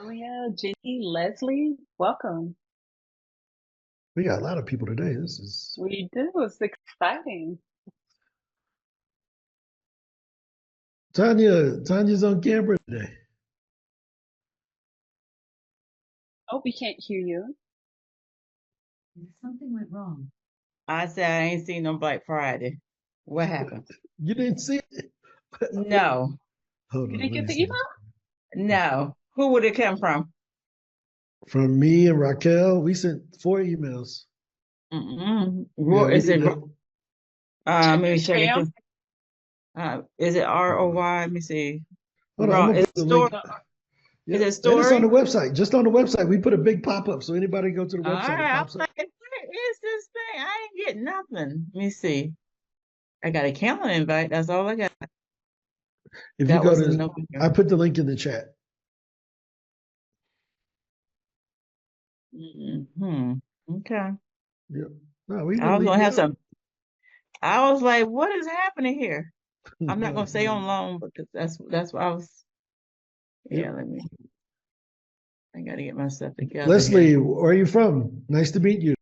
Oh yeah, Jenny, Leslie, welcome. We got a lot of people today. This is We do. It's exciting. Tanya. Tanya's on camera today. Oh, we can't hear you. Something went wrong. I said I ain't seen no Black Friday. What happened? You didn't see it? No, Hold You on, didn't let get me the see. email? no. Who would it come from? From me and Raquel, we sent 4 emails. Yeah, What we is need it? to. Let Check me your check it. spam. Is it ROY? Let me see. Hold on, I'm gonna Is put it the link. story? No. Is Yep, it and it's on story? the website. Just on the website, we put a big pop up, so anybody go to the All website, it right. I'm pops up. like, where is this thing? I ain't getting nothing. Let me see. I got a calendar invite. That's all I got. If you That go was in to, November. I put the link in the chat. Okay. Yep. No, we've I been was gonna meeting have up. some. I was like, what is happening here? I'm not gonna stay No. on long because that's what I was. Yep. Yeah, I gotta get myself together here. Leslie, where are you from? Nice to meet you.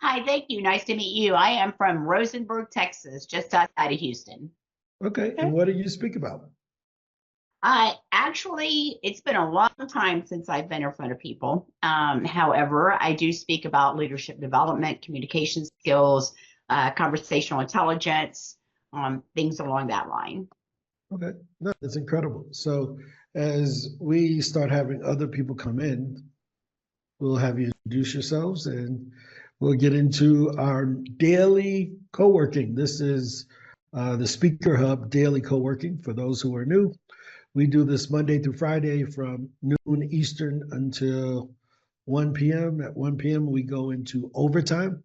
Hi, thank you. Nice to meet you. I am from Rosenberg, Texas, just outside of Houston. Okay, Okay. and what do you speak about? I actually, it's been a long time since I've been in front of people. However, I do speak about leadership development, communication skills, conversational intelligence, things along that line. Okay, no, that's incredible. So as we start having other people come in, we'll have you introduce yourselves and we'll get into our daily co-working. This is the Speaker Hub daily co-working for those who are new. We do this Monday through Friday from noon Eastern until 1 p.m. At 1 p.m., we go into overtime.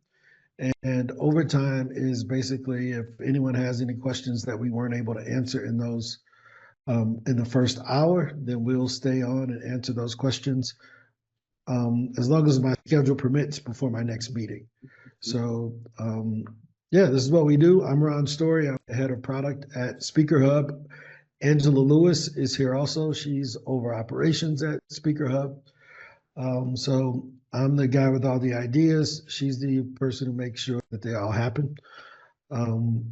And overtime is basically if anyone has any questions that we weren't able to answer in the first hour, then we'll stay on and answer those questions as long as my schedule permits before my next meeting. So yeah, this is what we do. I'm Ron Story. I'm the head of product at SpeakerHub. Angela Lewis is here also. She's over operations at SpeakerHub. So I'm the guy with all the ideas. She's the person who makes sure that they all happen. Um,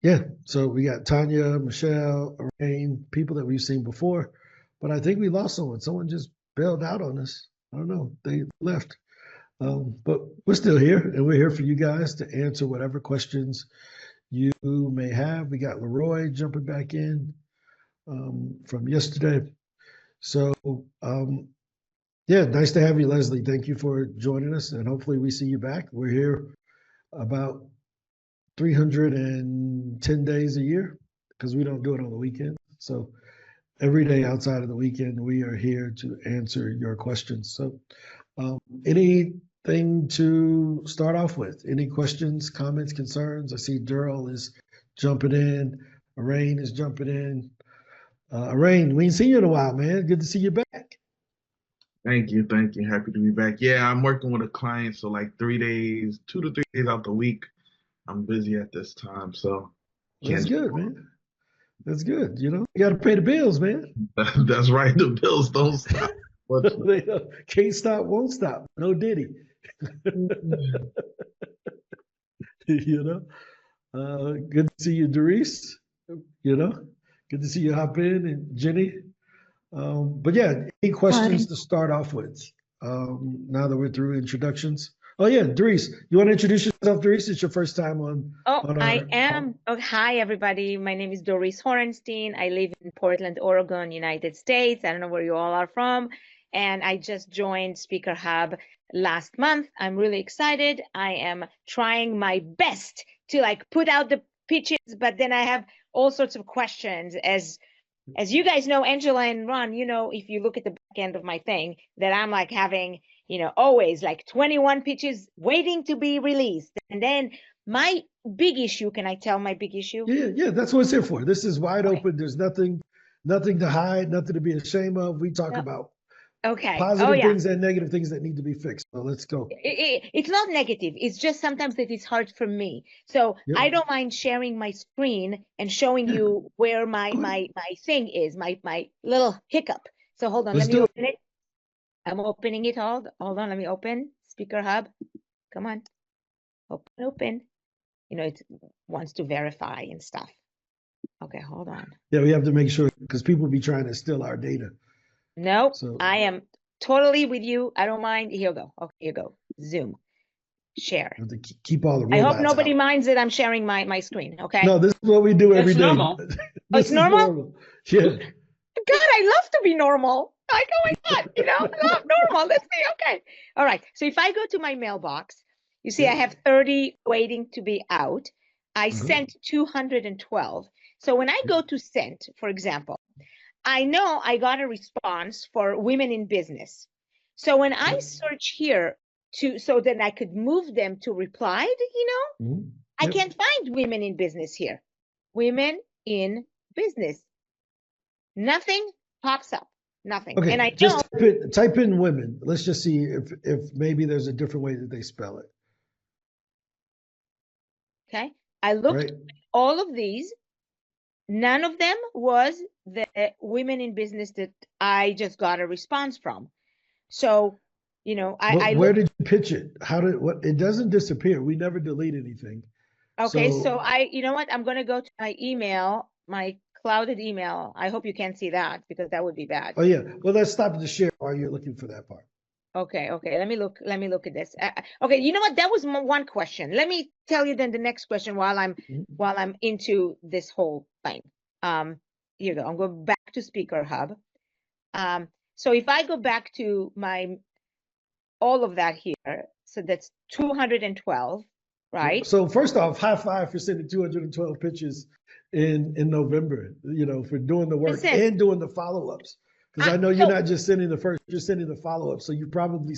yeah, so we got Tanya, Michelle, Elaine, people that we've seen before, but I think we lost someone. Someone just bailed out on us. I don't know. They left. But we're still here, and we're here for you guys to answer whatever questions you may have. We got Leroy jumping back in from yesterday. So, yeah, nice to have you, Leslie. Thank you for joining us, and hopefully we see you back. We're here about 310 days a year because we don't do it on the weekend. So every day outside of the weekend, we are here to answer your questions. So anything to start off with? Any questions, comments, concerns? I see Daryl is jumping in. Arain is jumping in. Arain, we ain't seen you in a while, man. Good to see you back. Thank you. Thank you. Happy to be back. Yeah, I'm working with a client, so like 3 days, 2 to 3 days out the week, I'm busy at this time, so That's can't. good, man. That's good. You got to pay the bills, man. That's right. The bills don't stop. They can't stop, won't stop. No Diddy. you know. Good to see you, Doris. Good to see you hop in and Jenny. But yeah, any questions to start off with? Now that we're through introductions. Oh yeah, Doris, you want to introduce yourself, Doris? It's your first time on Oh, I our am. call. Oh, hi, everybody. My name is Doris Horenstein. I live in Portland, Oregon, United States. I don't know where you all are from. And I just joined Speaker Hub last month. I'm really excited. I am trying my best to put out the pitches, but then I have all sorts of questions. As you guys know, Angela and Ron, if you look at the back end of my thing, that I'm having, always 21 pitches waiting to be released. And then my big issue, can I tell my big issue? Yeah, that's what it's here for. This is wide Okay. open. There's nothing to hide, nothing to be ashamed of. We talk No. about Okay. Positive Oh yeah. things and negative things that need to be fixed. So let's go. It's not negative. It's just sometimes that it's hard for me. So Yep. I don't mind sharing my screen and showing you where my thing is, my little hiccup. So hold on, Let's let me do it. open it. I'm opening it. Hold on, let me open SpeakerHub. Come on. Open. You know, it wants to verify and stuff. Okay, hold on. Yeah, we have to make sure because people be trying to steal our data. Nope, So I am totally with you. I don't mind. Here you go. Okay, here you go. Zoom. Share. we have to keep all the I robots hope nobody out. minds that I'm sharing my screen, okay? No, this is what we do every It's day. normal. This it's is normal? Yeah. God, I love to be normal. Like, oh my God, you know, I love normal. Let's see. Okay. All right. So if I go to my mailbox, you see, Yeah. I have 30 waiting to be out. I Uh-huh. sent 212. So when I go to sent, for example, I know I got a response for women in business. So when I search here so that I could move them to replied, you know, Mhm. I Yep. can't find women in business here. Women in business. Nothing pops up. Nothing. Okay, And I know, just type in women. Let's just see if maybe there's a different way that they spell it. okay, I looked Right? at all of these. None of them was the women in business that I just got a response from. So, you know, But I where looked. did you pitch it? How did what? It doesn't disappear. We never delete anything. Okay, so So you know what? I'm going to go to my email, my clouded email. I hope you can't see that because that would be bad. oh yeah. Well, let's stop the share while you're looking for that part. Okay, let me look at this. Okay, you know what? That was one question. Let me tell you then the next question while I'm into this whole thing. Here you go. I'm going back to SpeakerHub. So if I go back to my all of that here, so that's 212, right? So first off, high five for sending 212 pitches in November. You know, for doing the work Listen, and doing the follow-ups. Because I know you're not just sending the first, you're sending the follow-up. So you probably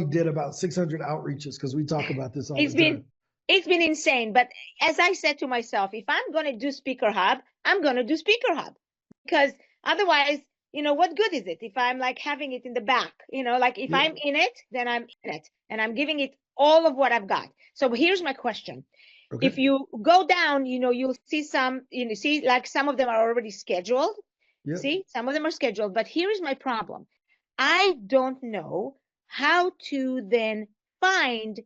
did about 600 outreaches because we talk about this all the time. It's been insane. But as I said to myself, if I'm going to do SpeakerHub, I'm going to do SpeakerHub because otherwise, you know, what good is it if I'm like having it in the back? You know, like if I'm in it, then I'm in it and I'm giving it all of what I've got. So here's my question. Okay. If you go down, you know, you'll see some, you know, see like some of them are already scheduled. Yep. See, some of them are scheduled, but here is my problem. I don't know how to then find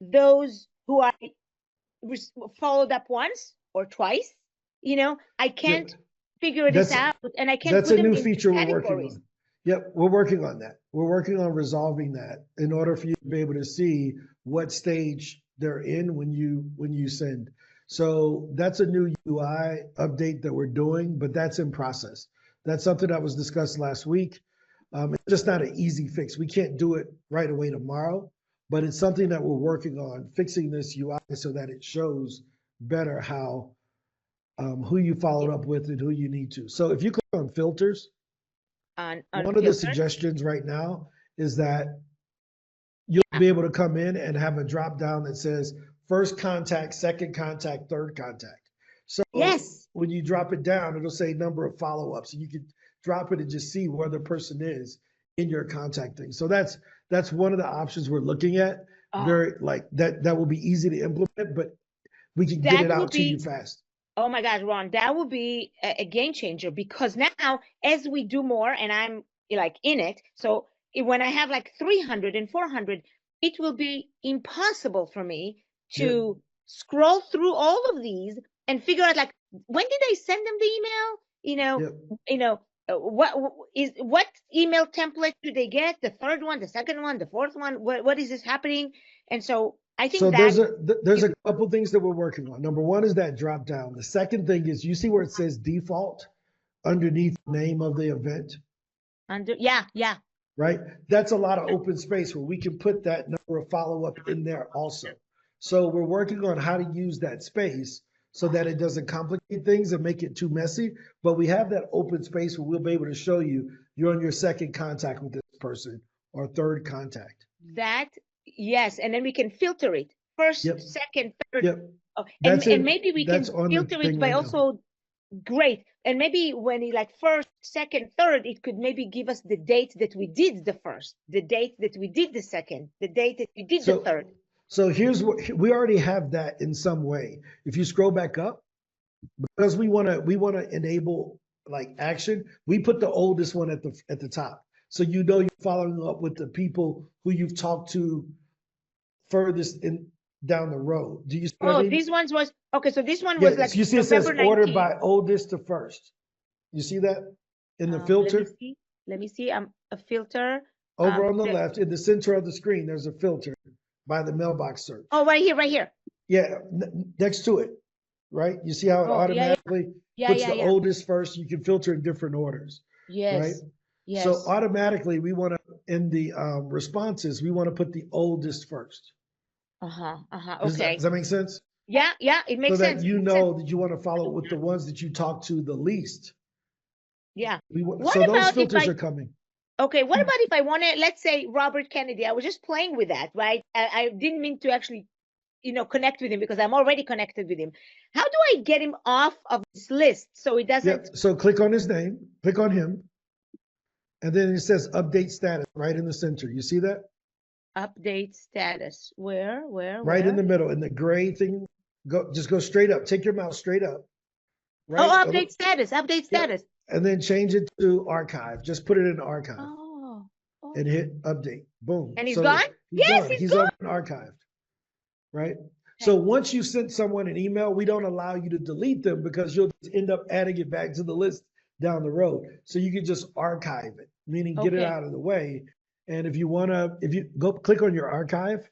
those who are followed up once or twice. You know, I can't figure this out, and I can't That's put a them new in feature we're categories. working on. Yep, we're working on that. We're working on resolving that in order for you to be able to see what stage they're in when you send. So that's a new UI update that we're doing, but that's in process. That's something that was discussed last week. It's just not an easy fix. We can't do it right away tomorrow, but it's something that we're working on, fixing this UI so that it shows better how who you followed up with and who you need to. So if you click on filters, On one of the suggestions right now is that you'll be able to come in and have a drop down that says first contact, second contact, third contact. So yes, when you drop it down, it'll say number of follow-ups, and you can drop it and just see where the person is in your contact thing. So that's one of the options we're looking at. Very like that will be easy to implement, but we can get it out to you fast. Oh my God, Ron, that would be a game changer because now as we do more and I'm like in it, so when I have like 300 and 400, it will be impossible for me to scroll through all of these and figure out like, when did I send them the email? You know, what email template do they get? The third one, the second one, the fourth one, what is this happening? And so I think so there's a couple things that we're working on. Number one is that drop down. The second thing is you see where it says default underneath the name of the event? Yeah. Right? That's a lot of open space where we can put that number of follow-up in there also. So we're working on how to use that space so that it doesn't complicate things and make it too messy. But we have that open space where we'll be able to show you you're on your second contact with this person or third contact. Yes, and then we can filter it first, second, third. Yep. And maybe we can filter it by also great and maybe when he like first, second, third, it could maybe give us the date that we did the first, the date that we did the second, the date that we did the third. So here's what we already have that in some way. If you scroll back up, because we want to enable like action, we put the oldest one at the top. So you know you're following up with the people who you've talked to furthest in down the road. Do you see what I mean? These ones was okay. So this one Yeah, was like you see it says November ordered 19th. by oldest to first. You see that in the filter? Let me see. A filter. Over on the left, in the center of the screen, there's a filter by the mailbox search. Oh, right here. Yeah, next to it, right? You see how it automatically puts the oldest first? You can filter in different orders. Yes. Right? Yes. So automatically, we want to, in the responses, we want to put the oldest first. Okay. Does that make sense? Yeah, it makes so sense. So that you know that you want to follow with the ones that you talk to the least. Yeah. So those filters are coming. Okay, what about if I want to, let's say Robert Kennedy, I was just playing with that, right? I didn't mean to actually, connect with him because I'm already connected with him. How do I get him off of this list so it doesn't? Yeah, so click on his name, click on him, and then it says update status right in the center. You see that? Update status. Where? Right in the middle, in the gray thing. Just go straight up. Take your mouse straight up. Right? Oh, update status. And then change it to archive. Just put it in archive. And hit update. Boom. And he's gone? Yes, he's gone. Archived. Right? Okay. So once you sent someone an email, we don't allow you to delete them because you'll end up adding it back to the list down the road. So you can just archive it, meaning get it out of the way. And if you go click on your archive.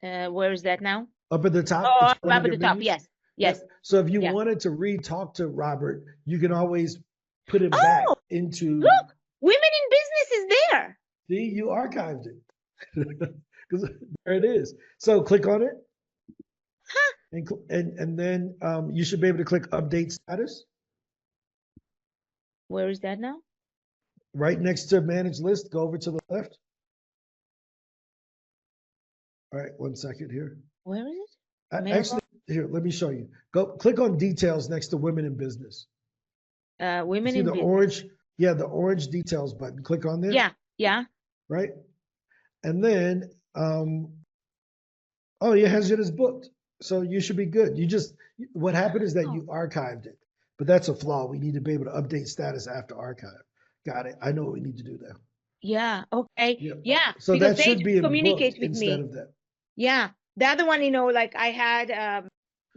Where is that now? Up at the top. Oh, up at the top. Yes. Yes. So if you wanted to talk to Robert, you can always put him back into. Look, Women in Business is there. See, you archived it. Because there it is. So click on it. Huh. And then you should be able to click update status. Where is that now? Right next to manage list. Go over to the left. All right, 1 second here. Where is it? Actually, here, let me show you. Go click on details next to women in business. Women in business. Orange, the orange details button. Click on there. Yeah. Right? And then, it has it as booked. So you should be good. What happened is that you archived it. But that's a flaw. We need to be able to update status after archive. Got it. I know what we need to do now. Yeah. Okay. Yeah. So because that should be in communicate with instead me. Of that. Yeah. The other one, like I had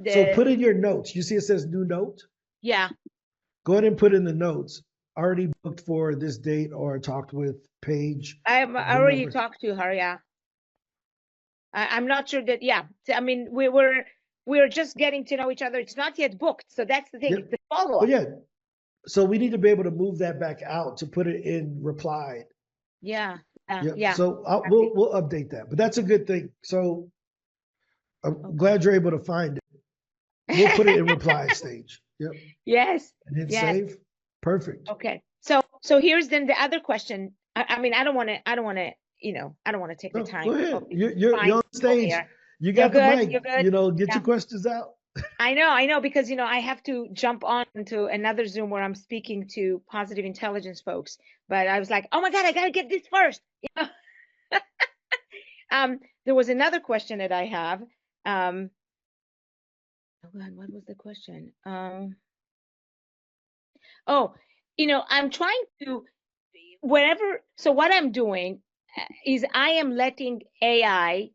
So put in your notes. You see it says new note? Yeah. Go ahead and put in the notes. Already booked for this date or talked with Paige. I already talked to her, yeah. I'm not sure that, I mean, we're just getting to know each other. It's not yet booked. So that's the thing. It's the follow-up. So we need to be able to move that back out to put it in replied. Yeah. So we'll update that. But that's a good thing. So I'm glad you're able to find it. We'll put it in reply stage. Yep. Yes. And hit save. Perfect. Okay. So here's then the other question. I mean, I don't want to take the time. Go ahead. You're on stage. You got the mic. Get your questions out. I know, because I have to jump on to another Zoom where I'm speaking to positive intelligence folks. But I was like, oh my God, I gotta get this first. There was another question that I have. Oh God, what was the question? I'm trying to so what I'm doing is I am letting AI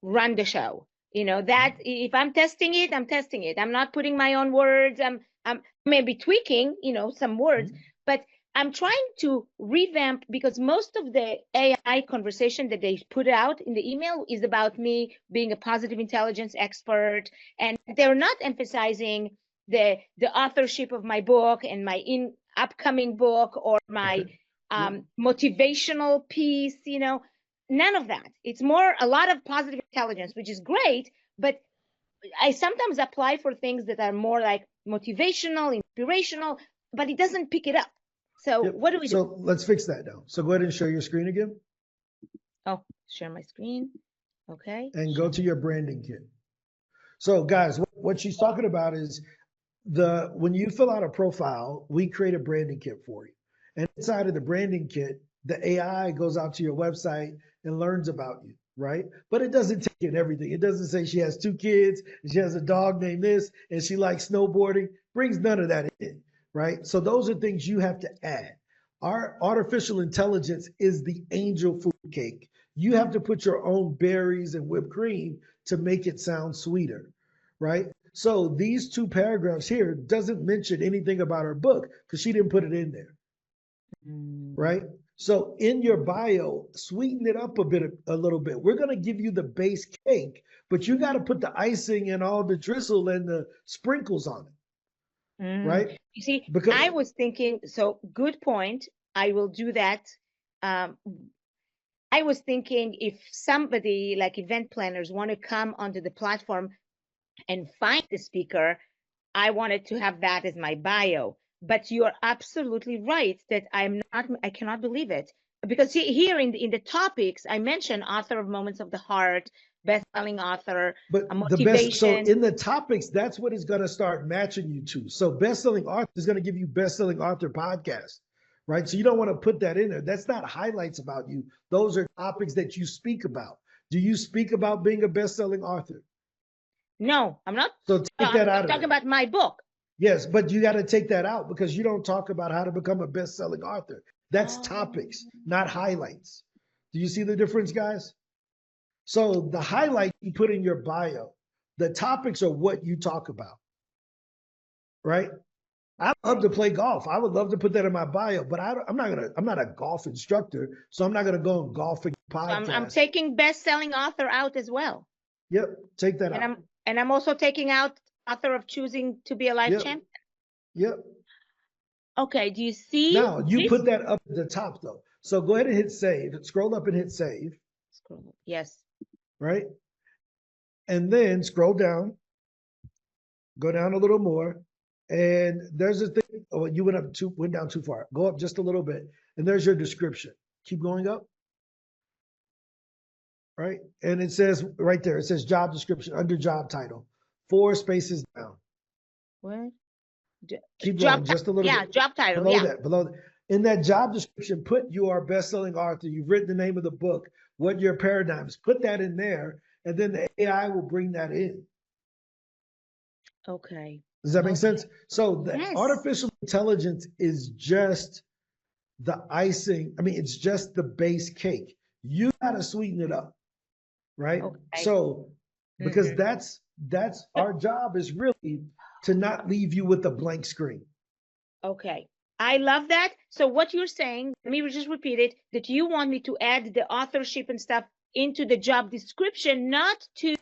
run the show. That if I'm testing it, I'm testing it. I'm not putting my own words. I'm maybe tweaking, some words, but I'm trying to revamp because most of the AI conversation that they put out in the email is about me being a positive intelligence expert, and they're not emphasizing the authorship of my book and my upcoming book or my motivational piece. None of that. It's a lot of positive intelligence, which is great, but I sometimes apply for things that are more like motivational, inspirational, but it doesn't pick it up. So what do we do? So let's fix that now. So go ahead and share your screen again. Oh, share my screen. Okay. And go to your branding kit. So guys, what she's talking about is when you fill out a profile, we create a branding kit for you. And inside of the branding kit, the AI goes out to your website and learns about you, right? But it doesn't take in everything. It doesn't say she has 2 kids, and she has a dog named this, and she likes snowboarding. Brings none of that in, right? So those are things you have to add. Our artificial intelligence is the angel food cake. You have to put your own berries and whipped cream to make it sound sweeter, right? So these 2 paragraphs here doesn't mention anything about her book because she didn't put it in there, right? So in your bio, sweeten it up a little bit. We're going to give you the base cake, but you got to put the icing and all the drizzle and the sprinkles on it, right? You see, Because I was thinking, so good point. I will do that. I was thinking if somebody like event planners want to come onto the platform and find the speaker, I wanted to have that as my bio. But you're absolutely right that I cannot believe it. Because here in the topics, I mentioned author of Moments of the Heart, best-selling author, but a the best, so motivation. in the topics, that's what it's going to start matching you to. So best-selling author is going to give you best-selling author podcast, right? So you don't want to put that in there. That's not highlights about you. Those are topics that you speak about. Do you speak about being a best-selling author? No, I'm not. So take that out I'm of talking it. about my book. Yes, but you got to take that out because you don't talk about how to become a best-selling author. That's topics, not highlights. Do you see the difference, guys? So the highlights you put in your bio, the topics are what you talk about, right? I love to play golf. I would love to put that in my bio, but I'm not a golf instructor, so I'm not gonna go on golfing podcast. I'm taking best-selling author out as well. Yep, take that out. And I'm also taking out author of Choosing to be a Life Champion. Yep. Okay, do you see? Now you put that up at the top though. So go ahead and hit save. Scroll up and hit save. Scroll up. Yes. Right? And then scroll down. Go down a little more. And there's a thing. Oh, you went down too far. Go up just a little bit. And there's your description. Keep going up. Right? And it says right there, it says job description under job title. 4 spaces down. What? Keep going just a little bit. Yeah, job title. Below that. In that job description, put you are a best-selling author. You've written the name of the book, what your paradigms. Put that in there, and then the AI will bring that in. Okay. Does that make sense? So the Yes. artificial intelligence is just the icing. I mean, it's just the base cake. You got to sweeten it up, right? Okay. So because that's our job is really to not leave you with a blank screen. Okay. I love that. So what you're saying, let me just repeat it, that you want me to add the authorship and stuff into the job description, not to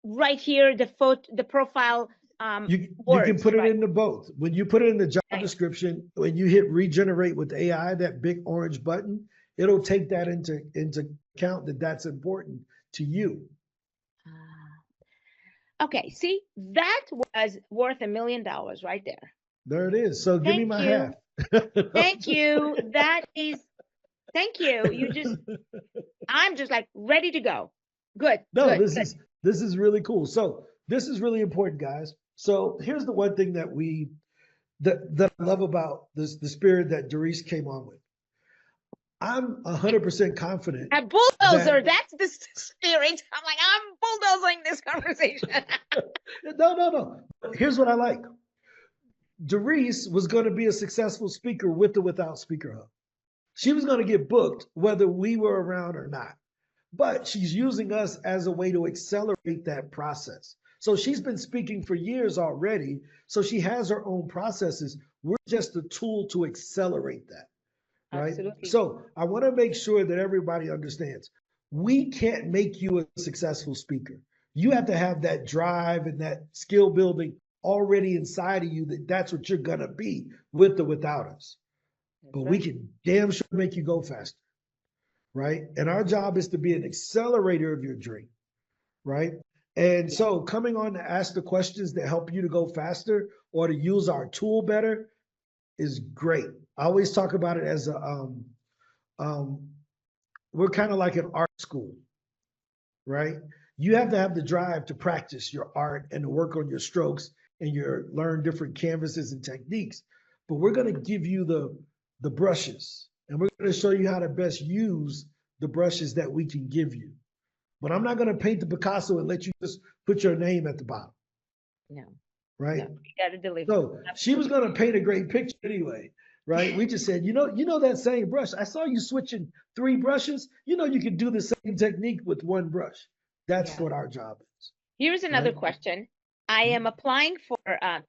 right here, the profile You words, can put it right? into both. When you put it in the job Okay. description, when you hit regenerate with AI, that big orange button, it'll take that into account that's important to you. Okay, see, that was worth $1 million right there. There it is. So give me my half. Thank you. Thank you. I'm just like ready to go. Good. No, good, this is really cool. So this is really important, guys. So here's the one thing that I love about the spirit that Doris came on with. I'm 100% confident. A bulldozer, that's the spirit. I'm like, I'm bulldozing this conversation. No. Here's what I like. Doris was going to be a successful speaker with or without SpeakerHub. She was going to get booked whether we were around or not. But she's using us as a way to accelerate that process. So she's been speaking for years already. So she has her own processes. We're just a tool to accelerate that. Right? Absolutely. So I want to make sure that everybody understands. We can't make you a successful speaker. You have to have that drive and that skill building already inside of you that's what you're going to be with or without us. But we can damn sure make you go faster. Right? And our job is to be an accelerator of your dream. Right? And so coming on to ask the questions that help you to go faster or to use our tool better is great. I always talk about it as we're kind of like an art school, right? You have to have the drive to practice your art and to work on your strokes and you learn different canvases and techniques. But we're going to give you the brushes, and we're going to show you how to best use the brushes that we can give you. But I'm not going to paint the Picasso and let you just put your name at the bottom. No. Right? No, you got to deliver. So she was going to paint a great picture anyway, right? We just said, you know that same brush. I saw you switching 3 brushes. You know you can do the same technique with 1 brush. That's what our job is. Here's another Right. question. I am applying for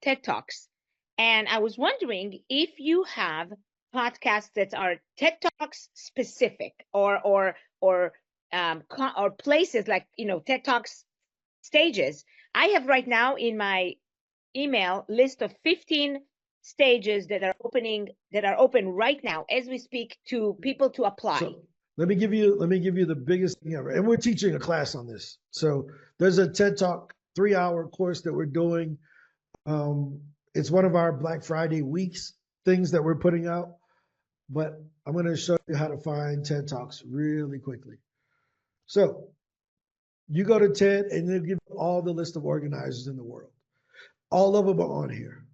TED Talks, and I was wondering if you have podcasts that are TED Talks specific, or places like, you know, TED Talks stages. I have right now in my email list of 15 stages that are open right now as we speak to people to apply. So let me give you the biggest thing ever. And we're teaching a class on this. So there's a TED Talk 3-hour course that we're doing. It's one of our Black Friday weeks things that we're putting out. But I'm going to show you how to find TED Talks really quickly. So you go to TED and they'll give you all the list of organizers in the world. All of them are on here.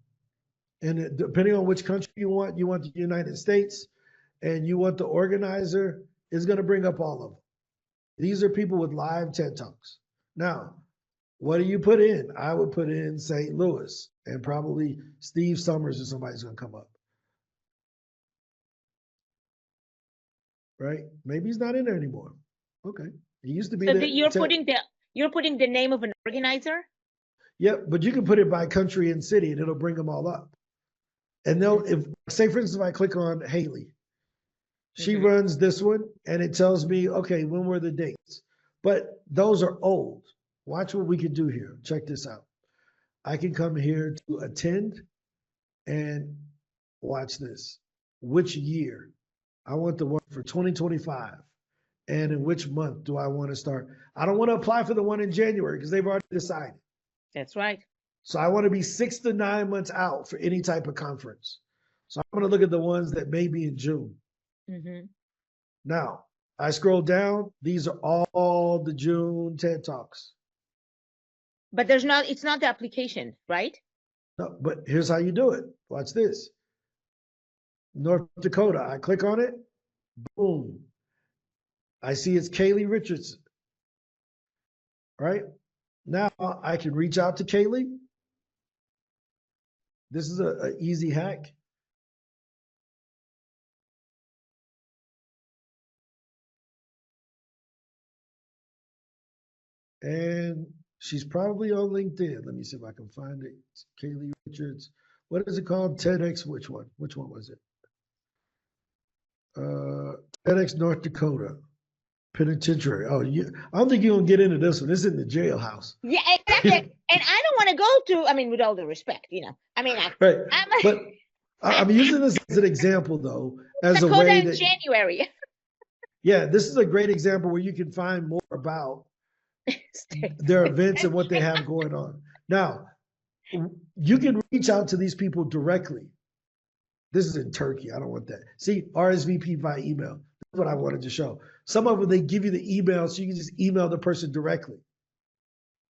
And depending on which country you want the United States, and you want the organizer, is going to bring up all of them. These are people with live TED Talks. Now, what do you put in? I would put in St. Louis, and probably Steve Summers or somebody's going to come up. Right? Maybe he's not in there anymore. Okay. He used to be So there. you're putting the name of an organizer? Yep, but you can put it by country and city, and it'll bring them all up. And say for instance, if I click on Haley, she runs this one, and it tells me, okay, when were the dates? But those are old. Watch what we can do here. Check this out. I can come here to attend, and watch this. Which year? I want the one for 2025. And in which month do I want to start? I don't want to apply for the one in January because they've already decided. That's right. So I want to be 6 to 9 months out for any type of conference. So I'm going to look at the ones that may be in June. Mm-hmm. Now, I scroll down. These are all the June TED Talks. But it's not the application, right? No, but here's how you do it. Watch this. North Dakota. I click on it. Boom. I see it's Kaylee Richardson. Right? Now I can reach out to Kaylee. This is an easy hack. And she's probably on LinkedIn. Let me see if I can find it. It's Kaylee Richards. What is it called? TEDx. Which one? Which one was it? TEDx North Dakota Penitentiary. Oh, I don't think you're gonna get into this one. This is in the jailhouse. Yeah, exactly. And I don't want to go to. I mean, with all the respect, you know. I mean, right. But I'm using this as an example, though, as Dakota a way in that January. Yeah, this is a great example where you can find more about their events and what they have going on. Now, you can reach out to these people directly. This is in Turkey. I don't want that. See, RSVP by email. That's what I wanted to show. Some of them, they give you the email, so you can just email the person directly.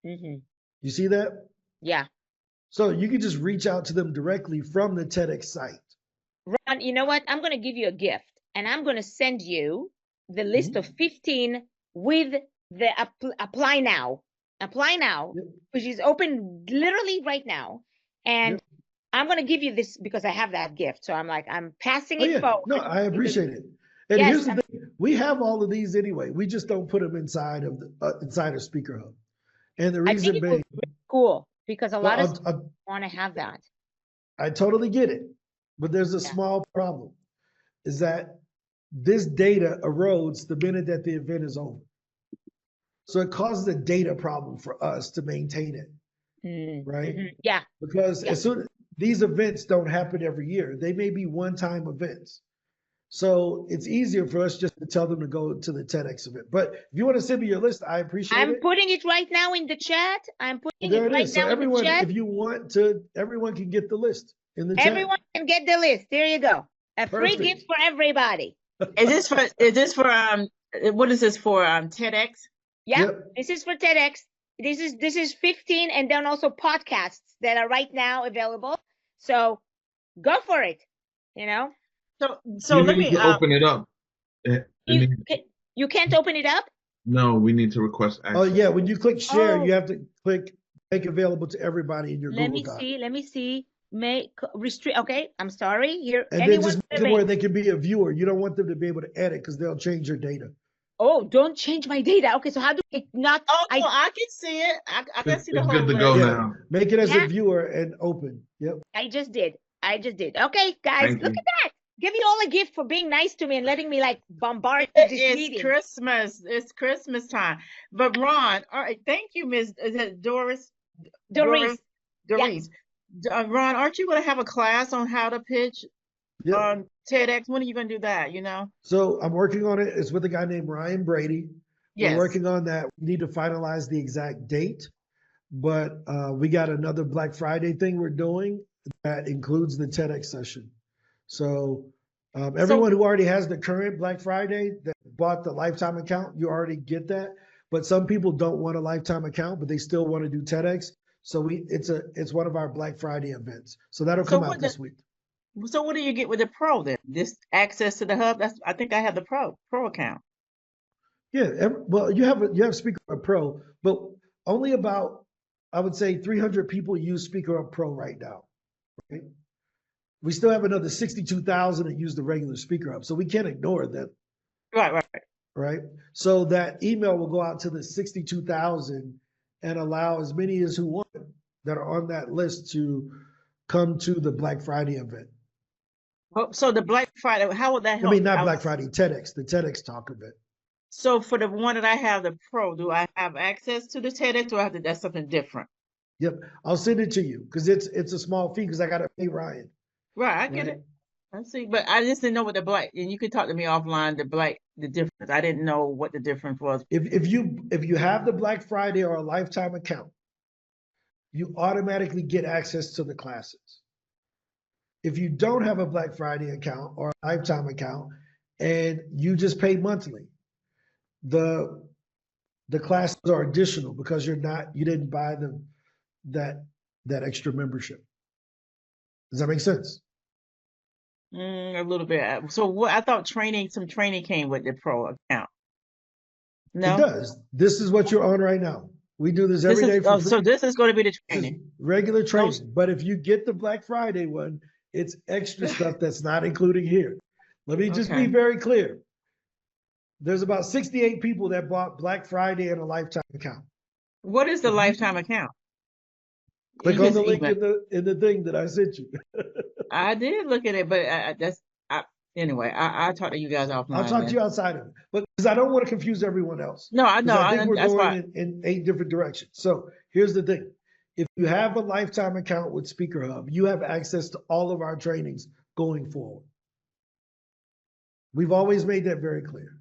Mm-hmm. You see that? Yeah. So you can just reach out to them directly from the TEDx site. Ron, you know what? I'm going to give you a gift, and I'm going to send you the list of 15 with the apply now, which is open literally right now. And I'm going to give you this because I have that gift. So I'm passing it forward. No, I appreciate it. And here's the thing. We have all of these anyway. We just don't put them inside of SpeakerHub. And the reason being, cool, because a lot of people want to have that. I totally get it. But there's a small problem, is that this data erodes the minute that the event is over. So it causes a data problem for us to maintain it, right? Mm-hmm. Yeah. Because as soon these events don't happen every year. They may be one-time events. So it's easier for us just to tell them to go to the TEDx event. But if you want to send me your list, I appreciate it. I'm putting it right now in the chat. I'm putting it right now in the chat. If you want to, everyone can get the list in the chat. Everyone can get the list. There you go. A free gift for everybody. Is this for what is this for TEDx? Yeah, This is for TEDx. This is 15, and then also podcasts that are right now available. So go for it. You know, So You let need me to open it up. And you then, you can't open it up. no, we need to request Oh access. yeah, when you click share, Oh, you have to click make available to everybody in your let Google me Doc. see. Let me see. Make restrict. Okay, I'm sorry. Here, And then anyone just make it where they can be a viewer. You don't want them to be able to edit because they'll change your data. Oh, don't change my data. Okay, so how do I not? Oh, no, I I can see it. I can see the It's whole good to list. go Yeah, now. make it as Yeah. a viewer and open. Yep. I just did. I just did. Okay, guys, Thank look you. at that. Give you all a gift for being nice to me and letting me like bombard It this is meeting. Christmas. It's Christmas time. But Ron, all right, thank you, Miss is it Doris. Doris. Doris. Ron, aren't you going to have a class on how to pitch Yep. on TEDx? When are you going to do that? You know? So I'm working on it. It's with a guy named Ryan Brady. Yes. We're working on that. We need to finalize the exact date, but we got another Black Friday thing we're doing that includes the TEDx session. So everyone who already has the current Black Friday that bought the lifetime account, you already get that. But some people don't want a lifetime account, but they still want to do TEDx. So it's one of our Black Friday events. So that'll come out this week. So what do you get with the pro then? This access to the hub? I think I have the pro account. Yeah, well, you have SpeakerHub Pro, but only about, I would say, 300 people use SpeakerHub Pro right now. Right? We still have another 62,000 that use the regular SpeakerHub, so we can't ignore them. Right. So that email will go out to the 62,000 and allow as many as who want that are on that list to come to the Black Friday event. Oh, so the Black Friday, how would that help? I mean, not Black Friday, TEDx, the TEDx talk event. So for the one that I have, the pro, do I have access to the TEDx, or I have to, that's something different? Yep, I'll send it to you because it's a small fee because I got to pay Ryan. Right, I get it. I see, but I just didn't know what the Black, and you could talk to me offline, the difference. I didn't know what the difference was. If you have the Black Friday or a lifetime account, you automatically get access to the classes. If you don't have a Black Friday account or a lifetime account and you just pay monthly, the classes are additional because you didn't buy them that extra membership. Does that make sense? A little bit. So what, I thought some training came with the pro account. No, It does. This is what you're on right now. We do this every day for free. So this is going to be the training. Regular training. But if you get the Black Friday one, it's extra stuff that's not included here. Let me just be very clear. There's about 68 people that bought Black Friday and a lifetime account. What is the lifetime account? Click on the link in the thing that I sent you. I did look at it, but anyway, I'll talk to you guys offline. I'll talk to you outside of it, but because I don't want to confuse everyone else. No, I know. I think we're going in 8 different directions. So here's the thing. If you have a lifetime account with SpeakerHub, you have access to all of our trainings going forward. We've always made that very clear.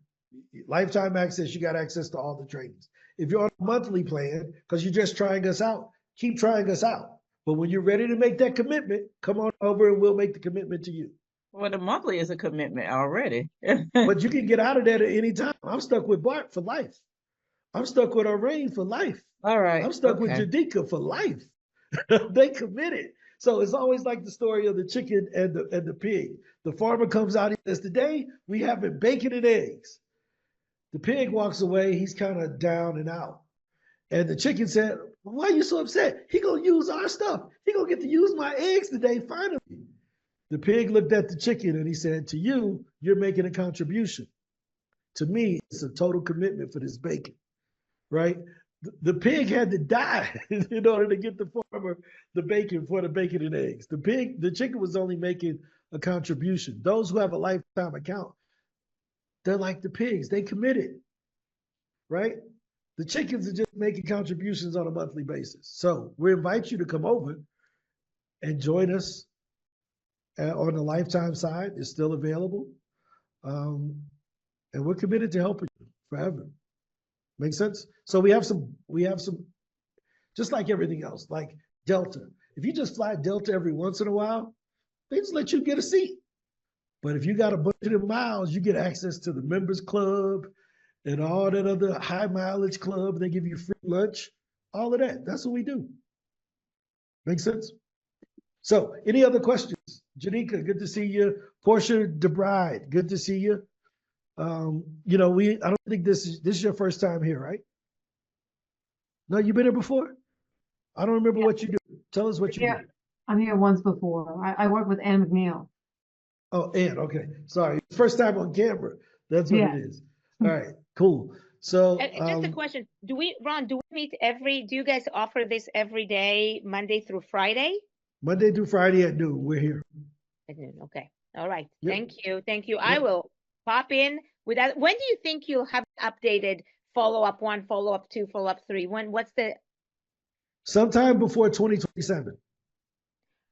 Lifetime access, you got access to all the trainings. If you're on a monthly plan, because you're just trying us out, keep trying us out. But when you're ready to make that commitment, come on over and we'll make the commitment to you. Well, the monthly is a commitment already. But you can get out of that at any time. I'm stuck with Bart for life. I'm stuck with Orain for life. All right. I'm stuck with Jadika for life. They committed. So it's always like the story of the chicken and the pig. The farmer comes out, he says, today we having bacon and eggs. The pig walks away, he's kind of down and out. And the chicken said, why are you so upset? He gonna use our stuff. He gonna get to use my eggs today, finally. The pig looked at the chicken and he said, to you, you're making a contribution. To me, it's a total commitment for this bacon, right? The pig had to die in order to get the farmer the bacon for the bacon and eggs. The chicken was only making a contribution. Those who have a lifetime account, they're like the pigs, they committed, right? The chickens are just making contributions on a monthly basis. So we invite you to come over and join us on the lifetime side. It's still available. And we're committed to helping you forever. Make sense? So we have some, just like everything else, like Delta. If you just fly Delta every once in a while, they just let you get a seat. But if you got a bunch of miles, you get access to the members club and all that other high mileage club. They give you free lunch. all of that. That's what we do. Make sense? So, any other questions? Janika, good to see you. Portia DeBride, good to see you. You know, I don't think this is your first time here, right? No, you've been here before? I don't remember what you do. Tell us what you do. I'm here once before. I work with Ann McNeil. Oh, Ann, okay. Sorry. First time on camera. That's what it is. All right, cool. So And just a question. Ron, do you guys offer this every day, Monday through Friday? Monday through Friday at noon, we're here. At noon, okay. All right. Yep. Thank you. Thank you. Yep. I will pop in with that. When do you think you'll have updated follow-up 1, follow-up 2, follow-up 3? What's the Sometime before 2027.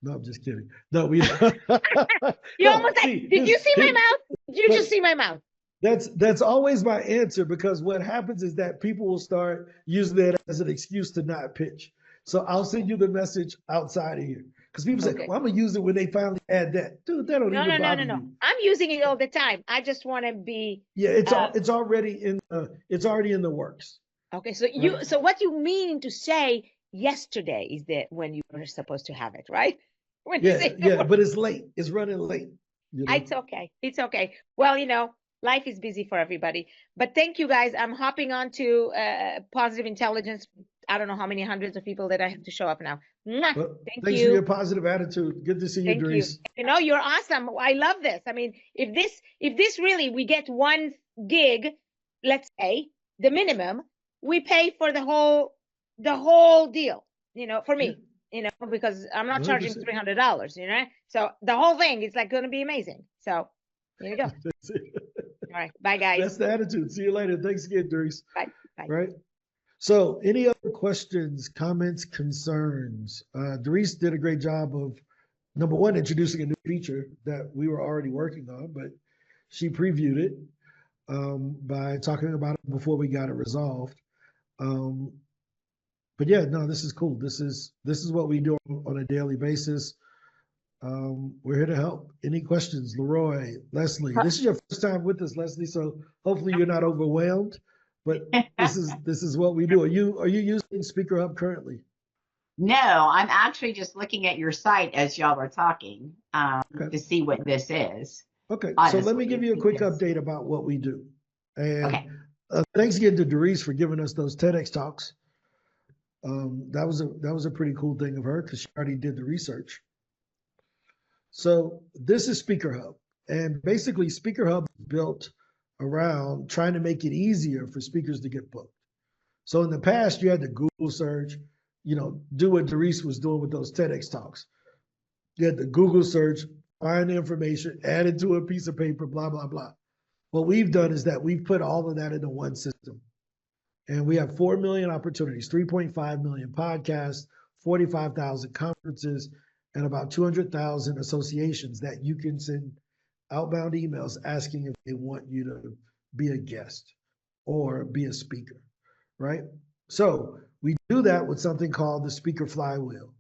No, I'm just kidding. No, we. You almost said, did you see my mouth? Did you just see my mouth? That's always my answer, because what happens is that people will start using that as an excuse to not pitch. So I'll send you the message outside of here, because people say, well, I'm gonna use it when they finally add that. Dude, that don't even bother me. I'm using it all the time. I just want to be. Yeah, it's already in the works. Okay, so so what you mean to say yesterday is that when you were supposed to have it, right? When you say but it's late. It's running late. You know? It's okay. It's okay. Well, you know, life is busy for everybody. But thank you, guys. I'm hopping on to Positive Intelligence. I don't know how many hundreds of people that I have to show up now. Well, thanks for your positive attitude. Good to see you, Doris. You know, you're awesome. I love this. I mean, if this really, we get 1 gig, let's say, the minimum, we pay for the whole deal, you know, for me, you know, because I'm not charging $300, you know? So the whole thing is like going to be amazing. So there you go. All right. Bye, guys. That's the attitude. See you later. Thanks again, Doris. Bye. Bye. Right. So any other questions, comments, concerns? Doris did a great job of, number one, introducing a new feature that we were already working on, but she previewed it by talking about it before we got it resolved. But yeah, no, this is cool. This is what we do on a daily basis. We're here to help. Any questions, Leroy, Leslie? This is your first time with us, Leslie, so hopefully you're not overwhelmed. But this is what we do. Are you using SpeakerHub currently? No, I'm actually just looking at your site as y'all are talking to see what this is. Okay, so let me give you a quick update about what we do. And thanks again to Doris for giving us those TEDx talks. That was a pretty cool thing of her, because she already did the research. So this is SpeakerHub, and basically SpeakerHub is built around trying to make it easier for speakers to get booked. So in the past, you had to Google search, you know, do what Doris was doing with those TEDx talks. You had to Google search, find the information, add it to a piece of paper, blah, blah, blah. What we've done is that we've put all of that into one system. And we have 4 million opportunities, 3.5 million podcasts, 45,000 conferences, and about 200,000 associations that you can send outbound emails asking if they want you to be a guest or be a speaker, right? So we do that with something called the Speaker Flywheel,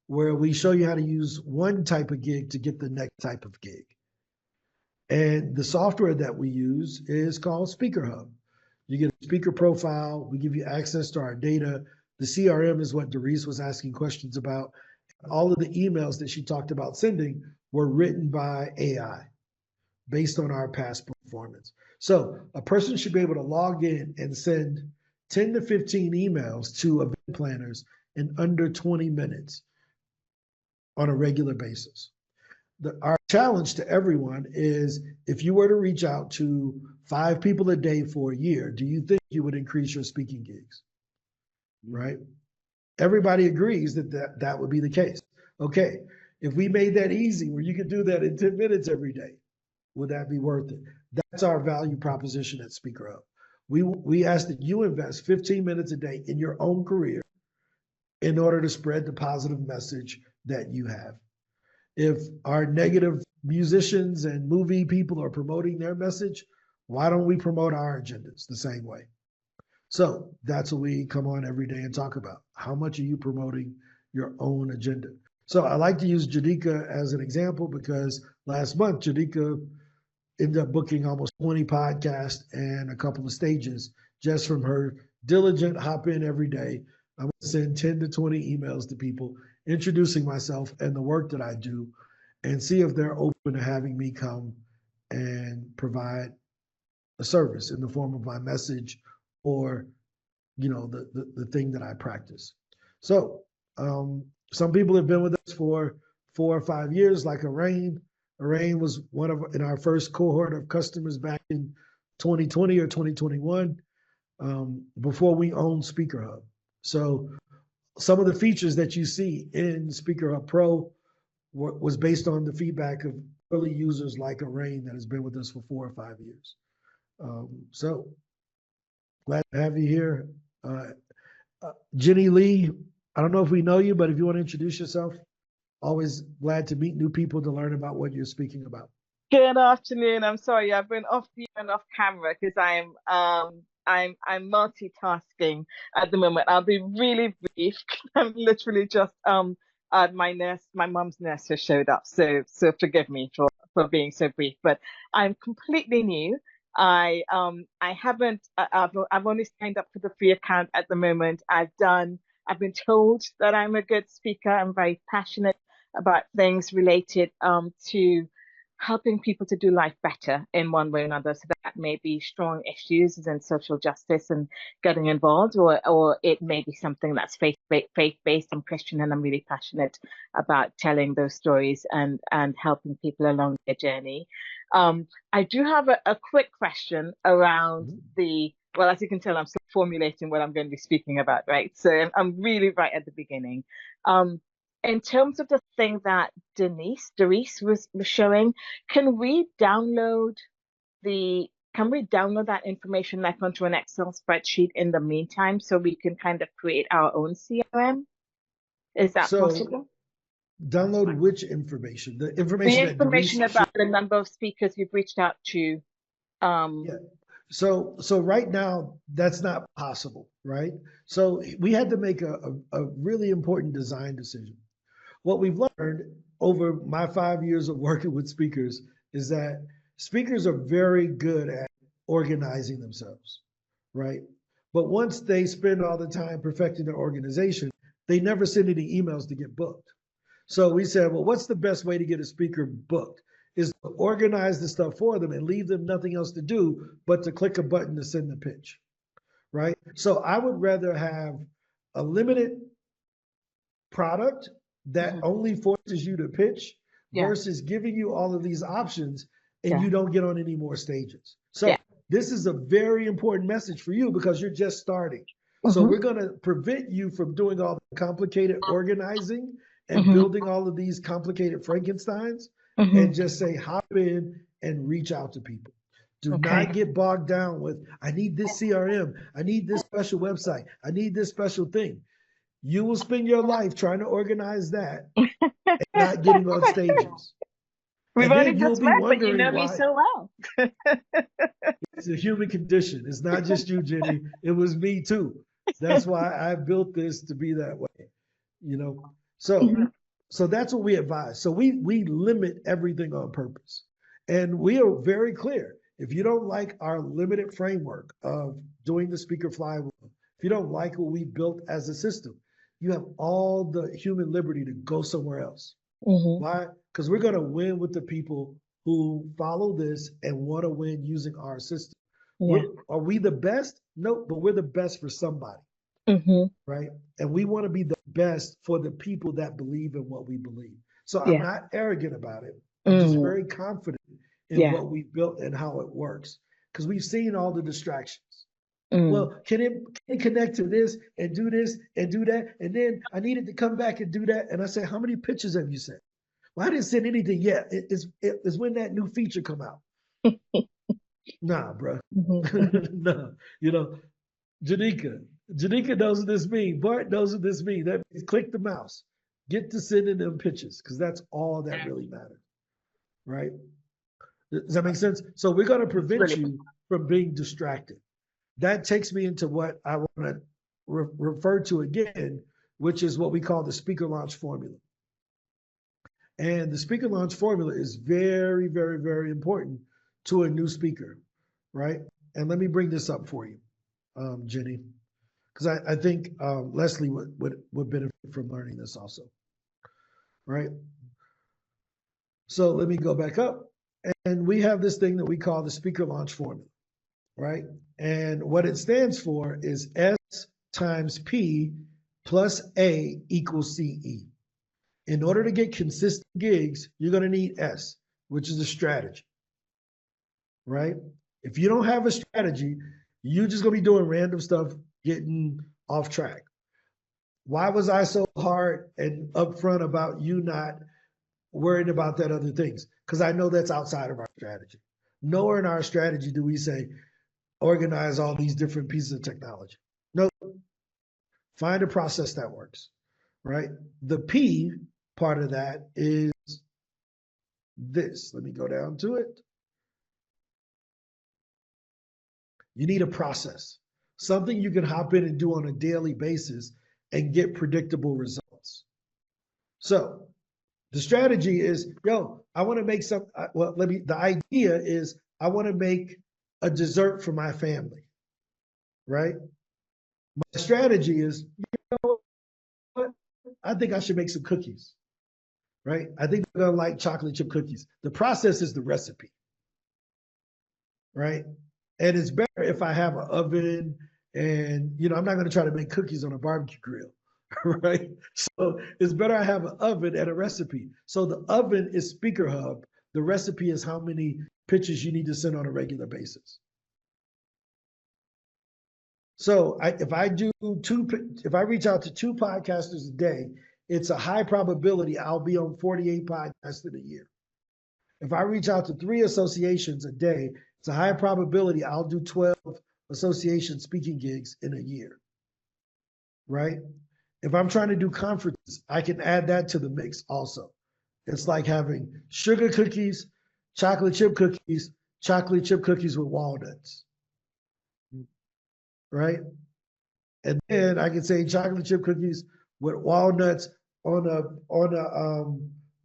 where we show you how to use one type of gig to get the next type of gig. And the software that we use is called SpeakerHub. You get a speaker profile. We give you access to our data. The CRM is what Doris was asking questions about. All of the emails that she talked about sending were written by AI based on our past performance. So a person should be able to log in and send 10 to 15 emails to event planners in under 20 minutes on a regular basis. Our challenge to everyone is, if you were to reach out to 5 people a day for a year, do you think you would increase your speaking gigs? Right? Everybody agrees that would be the case. Okay, if we made that easy, where you could do that in 10 minutes every day, would that be worth it? That's our value proposition at SpeakerHub. We ask that you invest 15 minutes a day in your own career in order to spread the positive message that you have. If our negative musicians and movie people are promoting their message, why don't we promote our agendas the same way? So that's what we come on every day and talk about. How much are you promoting your own agenda? So I like to use Jadika as an example, because last month, Jadika ended up booking almost 20 podcasts and a couple of stages just from her diligent hop in every day, I'm going to send 10 to 20 emails to people introducing myself and the work that I do, and see if they're open to having me come and provide a service in the form of my message or, the thing that I practice. So some people have been with us for 4 or 5 years, like Arain. Arain was in our first cohort of customers back in 2020 or 2021, before we owned SpeakerHub. So some of the features that you see in SpeakerHub Pro was based on the feedback of early users like Arain that has been with us for 4 or 5 years. So glad to have you here. Jenny Lee, I don't know if we know you, but if you want to introduce yourself, always glad to meet new people to learn about what you're speaking about. Good afternoon. I'm sorry, I've been off view and off camera because I'm multitasking at the moment. I'll be really brief. I'm literally just my mom's nurse has showed up, so forgive me for being so brief. But I'm completely new. I've only signed up for the free account at the moment. I've been told that I'm a good speaker. I'm very passionate about things related to helping people to do life better in one way or another. So that may be strong issues and social justice and getting involved, or it may be something that's faith-based. I'm Christian and I'm really passionate about telling those stories and helping people along their journey. I do have a quick question around well, as you can tell, I'm still formulating what I'm going to be speaking about, right? So I'm really right at the beginning. In terms of the thing that Doris was showing, can we download that information like onto an Excel spreadsheet in the meantime so we can kind of create our own CRM? Is that possible? Download which information? The The information information about the number of speakers you've reached out to. Yeah. So right now that's not possible, right? So we had to make a really important design decision. What we've learned over my 5 years of working with speakers is that speakers are very good at organizing themselves, right? But once they spend all the time perfecting their organization, they never send any emails to get booked. So we said, well, what's the best way to get a speaker booked? Is to organize the stuff for them and leave them nothing else to do but to click a button to send the pitch, right? So I would rather have a limited product that only forces you to pitch versus giving you all of these options and you don't get on any more stages. So this is a very important message for you because you're just starting. So we're going to prevent you from doing all the complicated organizing and building all of these complicated Frankensteins and just say hop in and reach out to people. Do not get bogged down with, I need this CRM, I need this special website, I need this special thing. You will spend your life trying to organize that and not getting on stages. We've only just met, but you know me so well. It's a human condition. It's not just you, Jenny. It was me too. That's why I built this to be that way. So that's what we advise. So we limit everything on purpose. And we are very clear. If you don't like our limited framework of doing the speaker flywheel, if you don't like what we built as a system, you have all the human liberty to go somewhere else. Why? Because we're going to win with the people who follow this and want to win using our system. Are we the best? No, but we're the best for somebody. Right? And we want to be the best for the people that believe in what we believe. So I'm not arrogant about it. I'm just very confident in what we built and how it works. Because we've seen all the distractions. Well, can it connect to this and do this and do that? And then I needed to come back and do that. And I said, how many pictures have you sent? Well, I didn't send anything yet. It's when that new feature come out. Nah, bro. No, Janika knows what this means. Bart knows what this means. That means click the mouse. Get to sending them pictures because that's all that really matters, right? Does that make sense? So we're going to prevent you from being distracted. That takes me into what I want to refer to again, which is what we call the speaker launch formula. And the speaker launch formula is very, very, very important to a new speaker, right? And let me bring this up for you, Jenny. because I think Leslie would benefit from learning this also, right? So let me go back up. And we have this thing that we call the speaker launch formula, right? And what it stands for is S times P plus A equals CE. In order to get consistent gigs, you're going to need S, which is a strategy, right? If you don't have a strategy, you're just going to be doing random stuff, getting off track. Why was I so hard and upfront about you not worrying about that other things? Because I know that's outside of our strategy. Nowhere in our strategy do we say, organize all these different pieces of technology. No, find a process that works, right? The P part of that is this. Let me go down to it. You need a process, something you can hop in and do on a daily basis and get predictable results. So the strategy is, I want to make the idea is I want to make a dessert for my family, right? My strategy is, what? I think I should make some cookies, right? I think they're going to like chocolate chip cookies. The process is the recipe, right? And it's better if I have an oven and, I'm not going to try to make cookies on a barbecue grill, right? So it's better I have an oven and a recipe. So the oven is SpeakerHub. The recipe is how many pictures you need to send on a regular basis. So if I reach out to 2 podcasters a day, it's a high probability I'll be on 48 podcasts in a year. If I reach out to 3 associations a day, it's a high probability I'll do 12 association speaking gigs in a year, right? If I'm trying to do conferences, I can add that to the mix also. It's like having sugar cookies, chocolate chip cookies with walnuts, right? And then I can say chocolate chip cookies with walnuts on a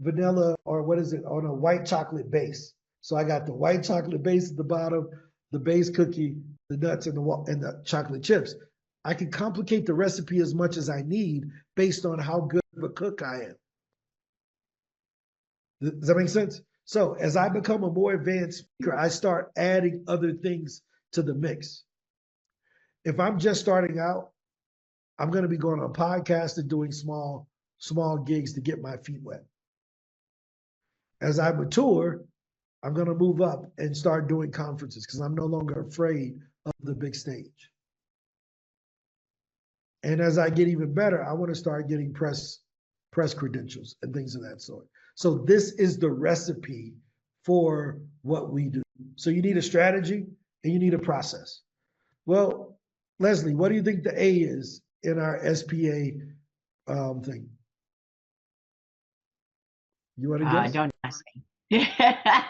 vanilla, or on a white chocolate base. So I got the white chocolate base at the bottom, the base cookie, the nuts, and the chocolate chips. I can complicate the recipe as much as I need based on how good of a cook I am. Does that make sense? So as I become a more advanced speaker, I start adding other things to the mix. If I'm just starting out, I'm going to be going on podcasts and doing small gigs to get my feet wet. As I mature, I'm going to move up and start doing conferences because I'm no longer afraid of the big stage. And as I get even better, I want to start getting press credentials and things of that sort. So this is the recipe for what we do. So you need a strategy and you need a process. Well, Leslie, what do you think the A is in our SPA thing? You want to guess? Don't ask me.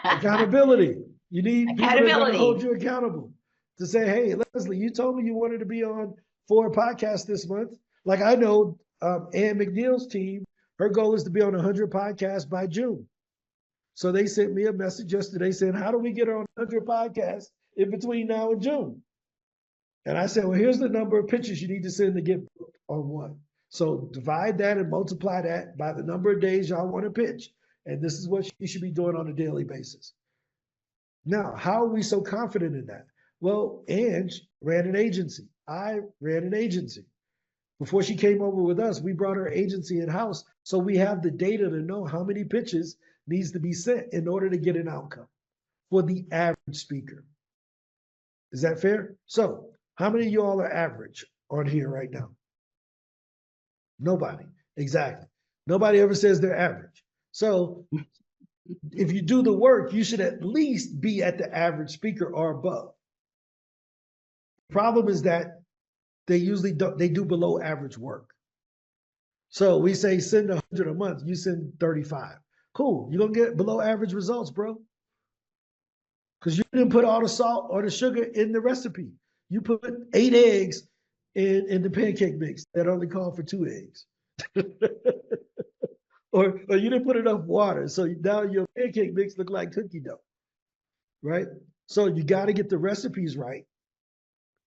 Accountability. You need people that are going to hold you Accountability. accountable to say, hey, Leslie, you told me you wanted to be on 4 podcasts this month. Like I know Ann McNeil's team, her goal is to be on 100 podcasts by June. So they sent me a message yesterday saying, how do we get her on 100 podcasts in between now and June? And I said, well, here's the number of pitches you need to send to get booked on one. So divide that and multiply that by the number of days y'all want to pitch. And this is what you should be doing on a daily basis. Now, how are we so confident in that? Well, Ange ran an agency. I ran an agency. Before she came over with us, we brought her agency in-house. So we have the data to know how many pitches needs to be sent in order to get an outcome for the average speaker. Is that fair? So how many of you all are average on here right now? Nobody. Exactly. Nobody ever says they're average. So if you do the work, you should at least be at the average speaker or above. The problem is that they do below average work. So we say send 100 a month, you send 35. Cool, you're gonna get below average results, bro. Because you didn't put all the salt or the sugar in the recipe. You put 8 eggs in the pancake mix that only called for 2 eggs. or you didn't put enough water. So now your pancake mix look like cookie dough, right? So you got to get the recipes right.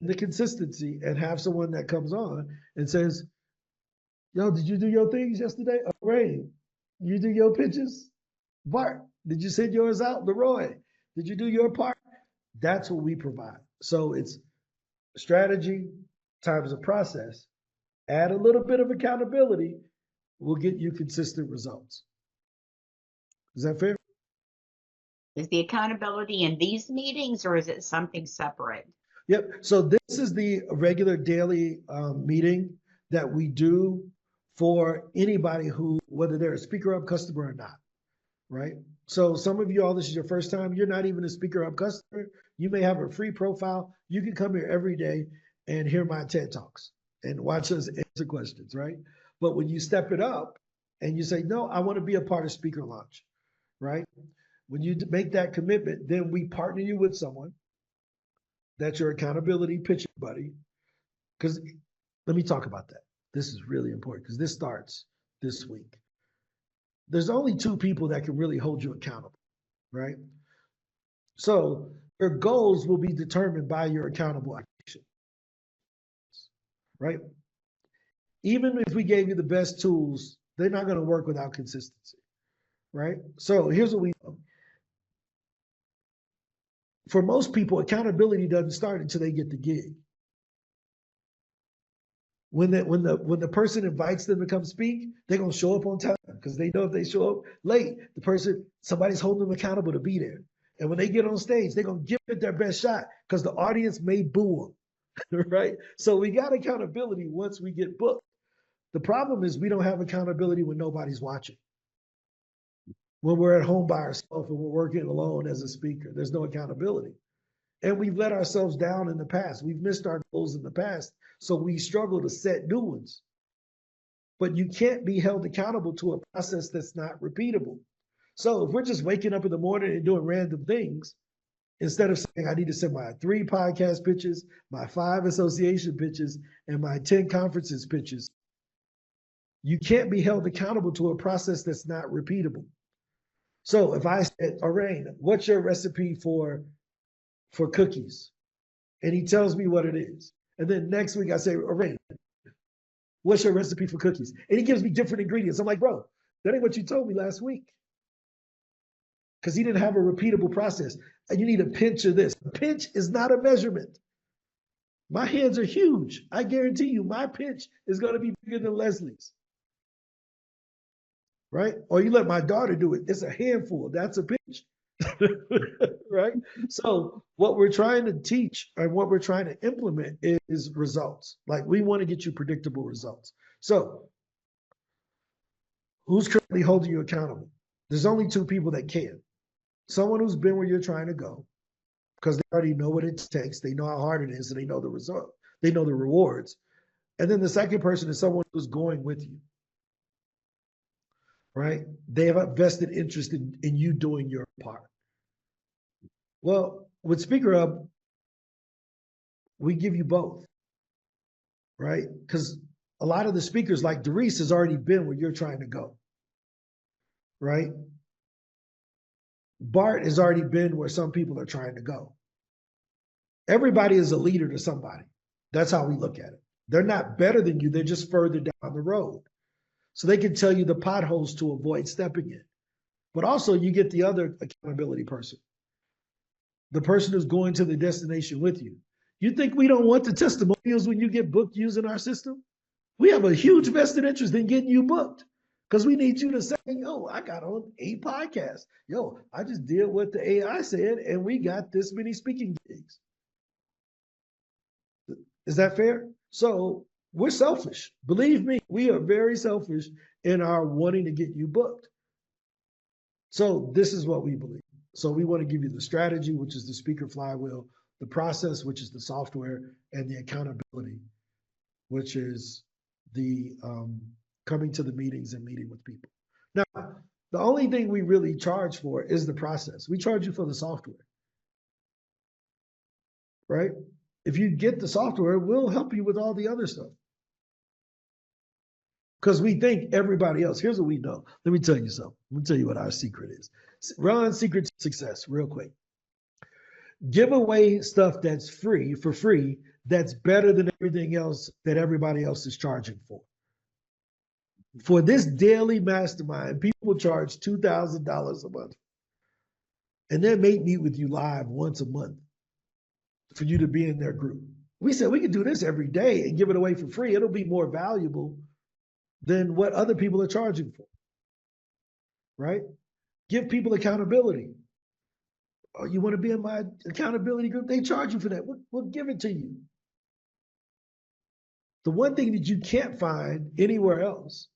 the consistency and have someone that comes on and says, yo, did you do your things yesterday? Oh, Ray, you do your pitches? Bart, did you send yours out? Leroy, did you do your part? That's what we provide. So it's strategy times a process. Add a little bit of accountability, will get you consistent results. Is that fair? Is the accountability in these meetings or is it something separate? Yep. So this is the regular daily meeting that we do for anybody who, whether they're a SpeakerHub customer or not, right? So some of you all, this is your first time. You're not even a SpeakerHub customer. You may have a free profile. You can come here every day and hear my TED Talks and watch us answer questions, right? But when you step it up and you say, no, I want to be a part of Speaker Launch, right? When you make that commitment, then we partner you with someone that's your accountability pitching buddy. Because let me talk about that. This is really important because this starts this week. There's only two people that can really hold you accountable, right? So your goals will be determined by your accountable action, right? Even if we gave you the best tools, they're not going to work without consistency, right? So here's what we know. For most people, accountability doesn't start until they get the gig. When the person invites them to come speak, they're gonna show up on time because they know if they show up late, somebody's holding them accountable to be there. And when they get on stage, they're gonna give it their best shot because the audience may boo them, right? So we got accountability once we get booked. The problem is we don't have accountability when nobody's watching. When we're at home by ourselves and we're working alone as a speaker, there's no accountability. And we've let ourselves down in the past. We've missed our goals in the past. So we struggle to set new ones. But you can't be held accountable to a process that's not repeatable. So if we're just waking up in the morning and doing random things, instead of saying I need to send my 3 podcast pitches, my 5 association pitches, and my 10 conferences pitches, you can't be held accountable to a process that's not repeatable. So if I said, Arain, what's your recipe for cookies? And he tells me what it is. And then next week I say, Arain, what's your recipe for cookies? And he gives me different ingredients. I'm like, bro, that ain't what you told me last week. Because he didn't have a repeatable process. And you need a pinch of this. A pinch is not a measurement. My hands are huge. I guarantee you my pinch is going to be bigger than Leslie's. Right? Or you let my daughter do it. It's a handful. That's a pinch. Right? So what we're trying to teach and what we're trying to implement is results. Like we want to get you predictable results. So who's currently holding you accountable? There's only 2 people that can. Someone who's been where you're trying to go because they already know what it takes. They know how hard it is and they know the result. They know the rewards. And then the second person is someone who's going with you. Right? They have a vested interest in you doing your part. Well, with SpeakerHub, we give you both, right? Because a lot of the speakers, like Doris, has already been where you're trying to go, right? Bart has already been where some people are trying to go. Everybody is a leader to somebody. That's how we look at it. They're not better than you. They're just further down the road. So they can tell you the potholes to avoid stepping in. But also you get the other accountability person. The person who's going to the destination with you. You think we don't want the testimonials when you get booked using our system? We have a huge vested interest in getting you booked because we need you to say, yo, I got on 8 podcasts. Yo, I just did what the AI said and we got this many speaking gigs. Is that fair? So we're selfish. Believe me, we are very selfish in our wanting to get you booked. So this is what we believe. So we want to give you the strategy, which is the speaker flywheel, the process, which is the software, and the accountability, which is the coming to the meetings and meeting with people. Now, the only thing we really charge for is the process. We charge you for the software, right? If you get the software, we'll help you with all the other stuff. Because we think everybody else, here's what we know. Let me tell you something. Let me tell you what our secret is. Ron's secret to success, real quick. Give away stuff that's free for free that's better than everything else that everybody else is charging for. For this daily mastermind, people charge $2,000 a month. And they may meet with you live once a month for you to be in their group. We said we could do this every day and give it away for free. It'll be more valuable than what other people are charging for, right? Give people accountability. Oh, you want to be in my accountability group? They charge you for that. We'll give it to you. The one thing that you can't find anywhere else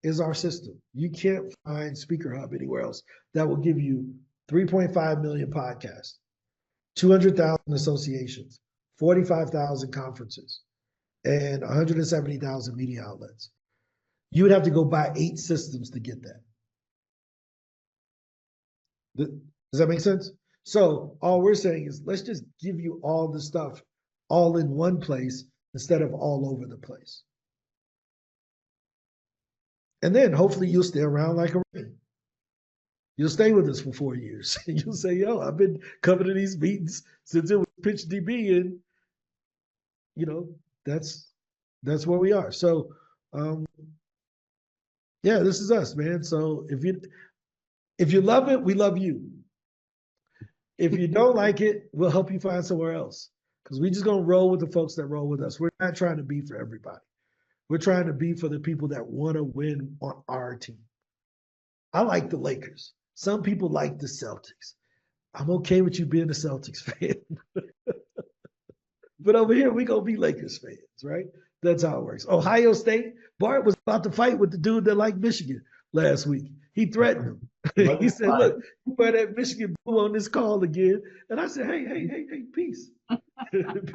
is our system. You can't find SpeakerHub anywhere else that will give you 3.5 million podcasts, 200,000 associations, 45,000 conferences, and 170,000 media outlets. You would have to go buy 8 systems to get that. Does that make sense? So all we're saying is let's just give you all the stuff all in one place instead of all over the place. And then hopefully you'll stay around like a ring. You'll stay with us for 4 years. You'll say, yo, I've been coming to these meetings since it was PitchDB, and you know, that's where we are. So yeah, this is us, man. So if you love it, we love you. If you don't like it, we'll help you find somewhere else. Because we're just gonna roll with the folks that roll with us. We're not trying to be for everybody. We're trying to be for the people that want to win on our team. I like the Lakers. Some people like the Celtics. I'm okay with you being a Celtics fan. But over here, we're going to be Lakers fans, right? That's how it works. Ohio State, Bart was about to fight with the dude that liked Michigan last week. He threatened him. He said, look, you wear that Michigan blue on this call again. And I said, hey, peace.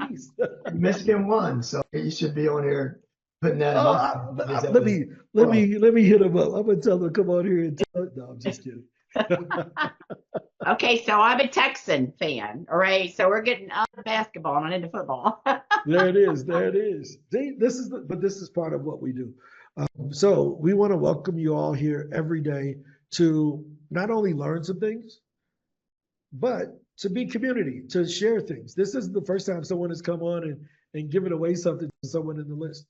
Peace. Michigan won, so you should be on here putting that. Let me hit him up. I'm gonna tell him come on here and tell him. No, I'm just kidding. Okay, so I'm a Texan fan. All right, so we're getting out of basketball and into football. There it is. See, this is part of what we do. So we want to welcome you all here every day to not only learn some things, but to be community, to share things. This is the first time someone has come on and given away something to someone in the list,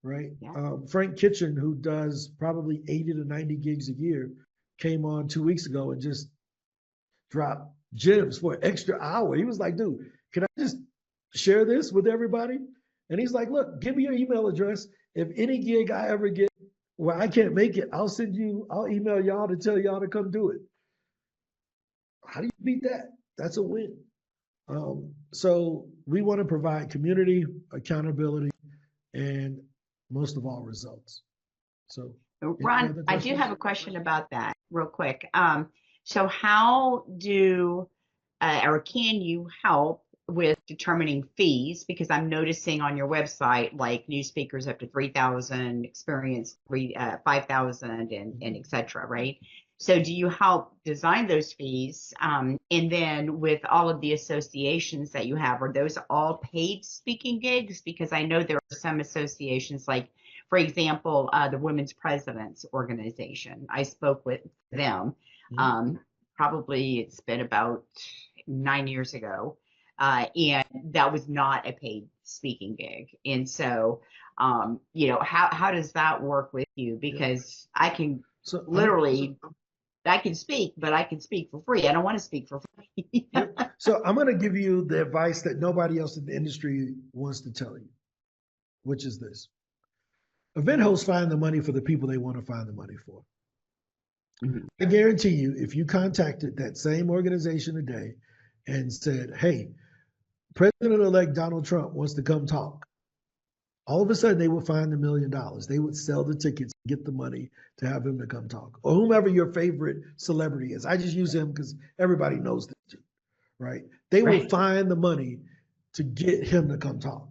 right? Yeah. Frank Kitchen, who does probably 80 to 90 gigs a year, came on 2 weeks ago and just dropped gems for an extra hour. He was like, dude, can I just share this with everybody? And he's like, look, give me your email address. If any gig I ever get where I can't make it, I'll email y'all to tell y'all to come do it. How do you beat that? That's a win. So we want to provide community, accountability, and most of all, results. So Ron, I do have a question about that real quick. So how do or can you help with determining fees? Because I'm noticing on your website, like new speakers up to 3,000, experienced 5,000, and et cetera, right? So do you help design those fees? And then with all of the associations that you have, are those all paid speaking gigs? Because I know there are some associations, like, for example, the Women's Presidents Organization. I spoke with them. Probably it's been about 9 years ago. And that was not a paid speaking gig. And so, you know, how does that work with you? Because I can I can speak, but I can speak for free. I don't want to speak for free. So I'm going to give you the advice that nobody else in the industry wants to tell you, which is this. Event hosts find the money for the people they want to find the money for. Mm-hmm. I guarantee you, if you contacted that same organization today and said, hey, President-elect Donald Trump wants to come talk, all of a sudden they would find $1 million. They would sell the tickets, get the money to have him to come talk, or whomever your favorite celebrity is. I just use him because everybody knows this dude, right? They will find the money to get him to come talk.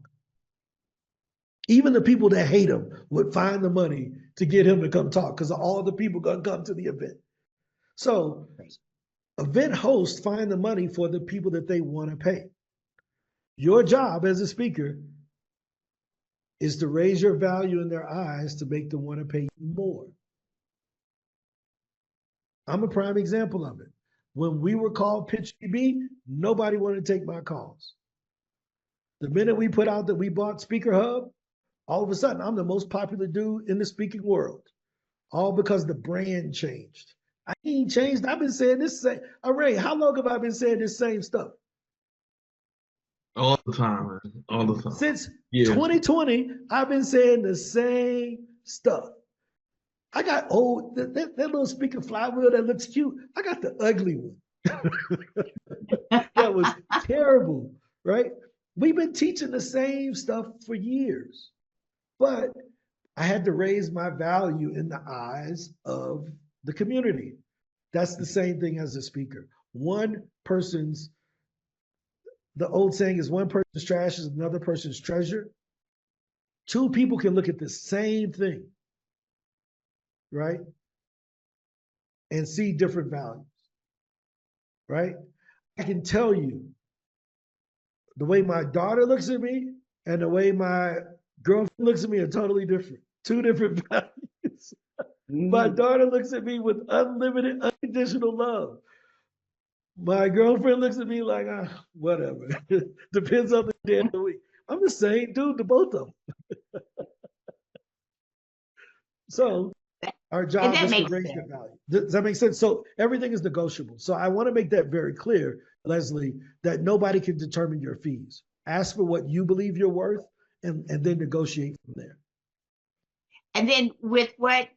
Even the people that hate him would find the money to get him to come talk because all the people gonna come to the event. So event hosts find the money for the people that they want to pay. Your job as a speaker is to raise your value in their eyes to make them want to pay you more. I'm a prime example of it. When we were called PitchDB, nobody wanted to take my calls. The minute we put out that we bought SpeakerHub, all of a sudden I'm the most popular dude in the speaking world. All because the brand changed. I ain't changed. I've been saying this same. Ray, how long have I been saying this same stuff? All the time, man. All the time. Since 2020, I've been saying the same stuff. I got that little speaker flywheel that looks cute. I got the ugly one. That was terrible, right? We've been teaching the same stuff for years, but I had to raise my value in the eyes of the community. That's the same thing as a speaker. The old saying is one person's trash is another person's treasure. Two people can look at the same thing, right? And see different values, right? I can tell you the way my daughter looks at me and the way my girlfriend looks at me are totally different. Two different values. My daughter looks at me with unlimited, unconditional love. My girlfriend looks at me like, whatever. Depends on the day of the week. I'm the same dude to both of them. So our job is to raise the value. Does that make sense? So everything is negotiable. So I want to make that very clear, Leslie, that nobody can determine your fees. Ask for what you believe you're worth and then negotiate from there. And then with what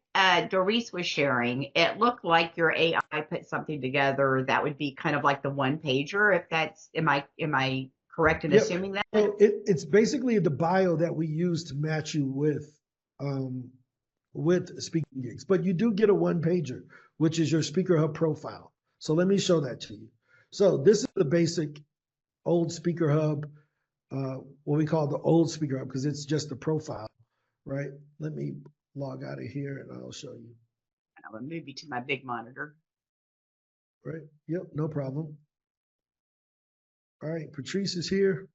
Doris was sharing, it looked like your AI put something together that would be kind of like the one pager. If that's, am I correct in assuming that? So it's basically the bio that we use to match you with speaking gigs, but you do get a one pager, which is your SpeakerHub profile. So let me show that to you. So this is the basic old SpeakerHub, what we call the old SpeakerHub, because it's just the profile, right? Let me log out of here and I'll show you. I'm gonna move you to my big monitor. Right, yep, no problem. All right, Patrice is here.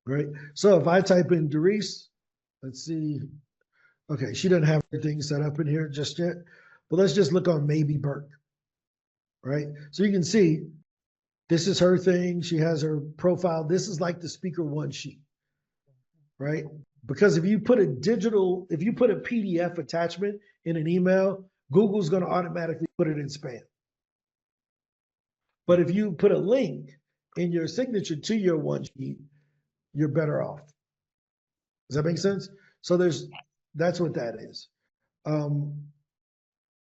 Right, so if I type in Doris, let's see. Okay, she doesn't have everything set up in here just yet, but let's just look on Maybe Burke, right? So you can see this is her thing. She has her profile. This is like the Speaker One sheet, right? Because if you put a PDF attachment in an email, Google's going to automatically put it in spam. But if you put a link in your signature to your one sheet, you're better off. Does that make sense? So that's what that is.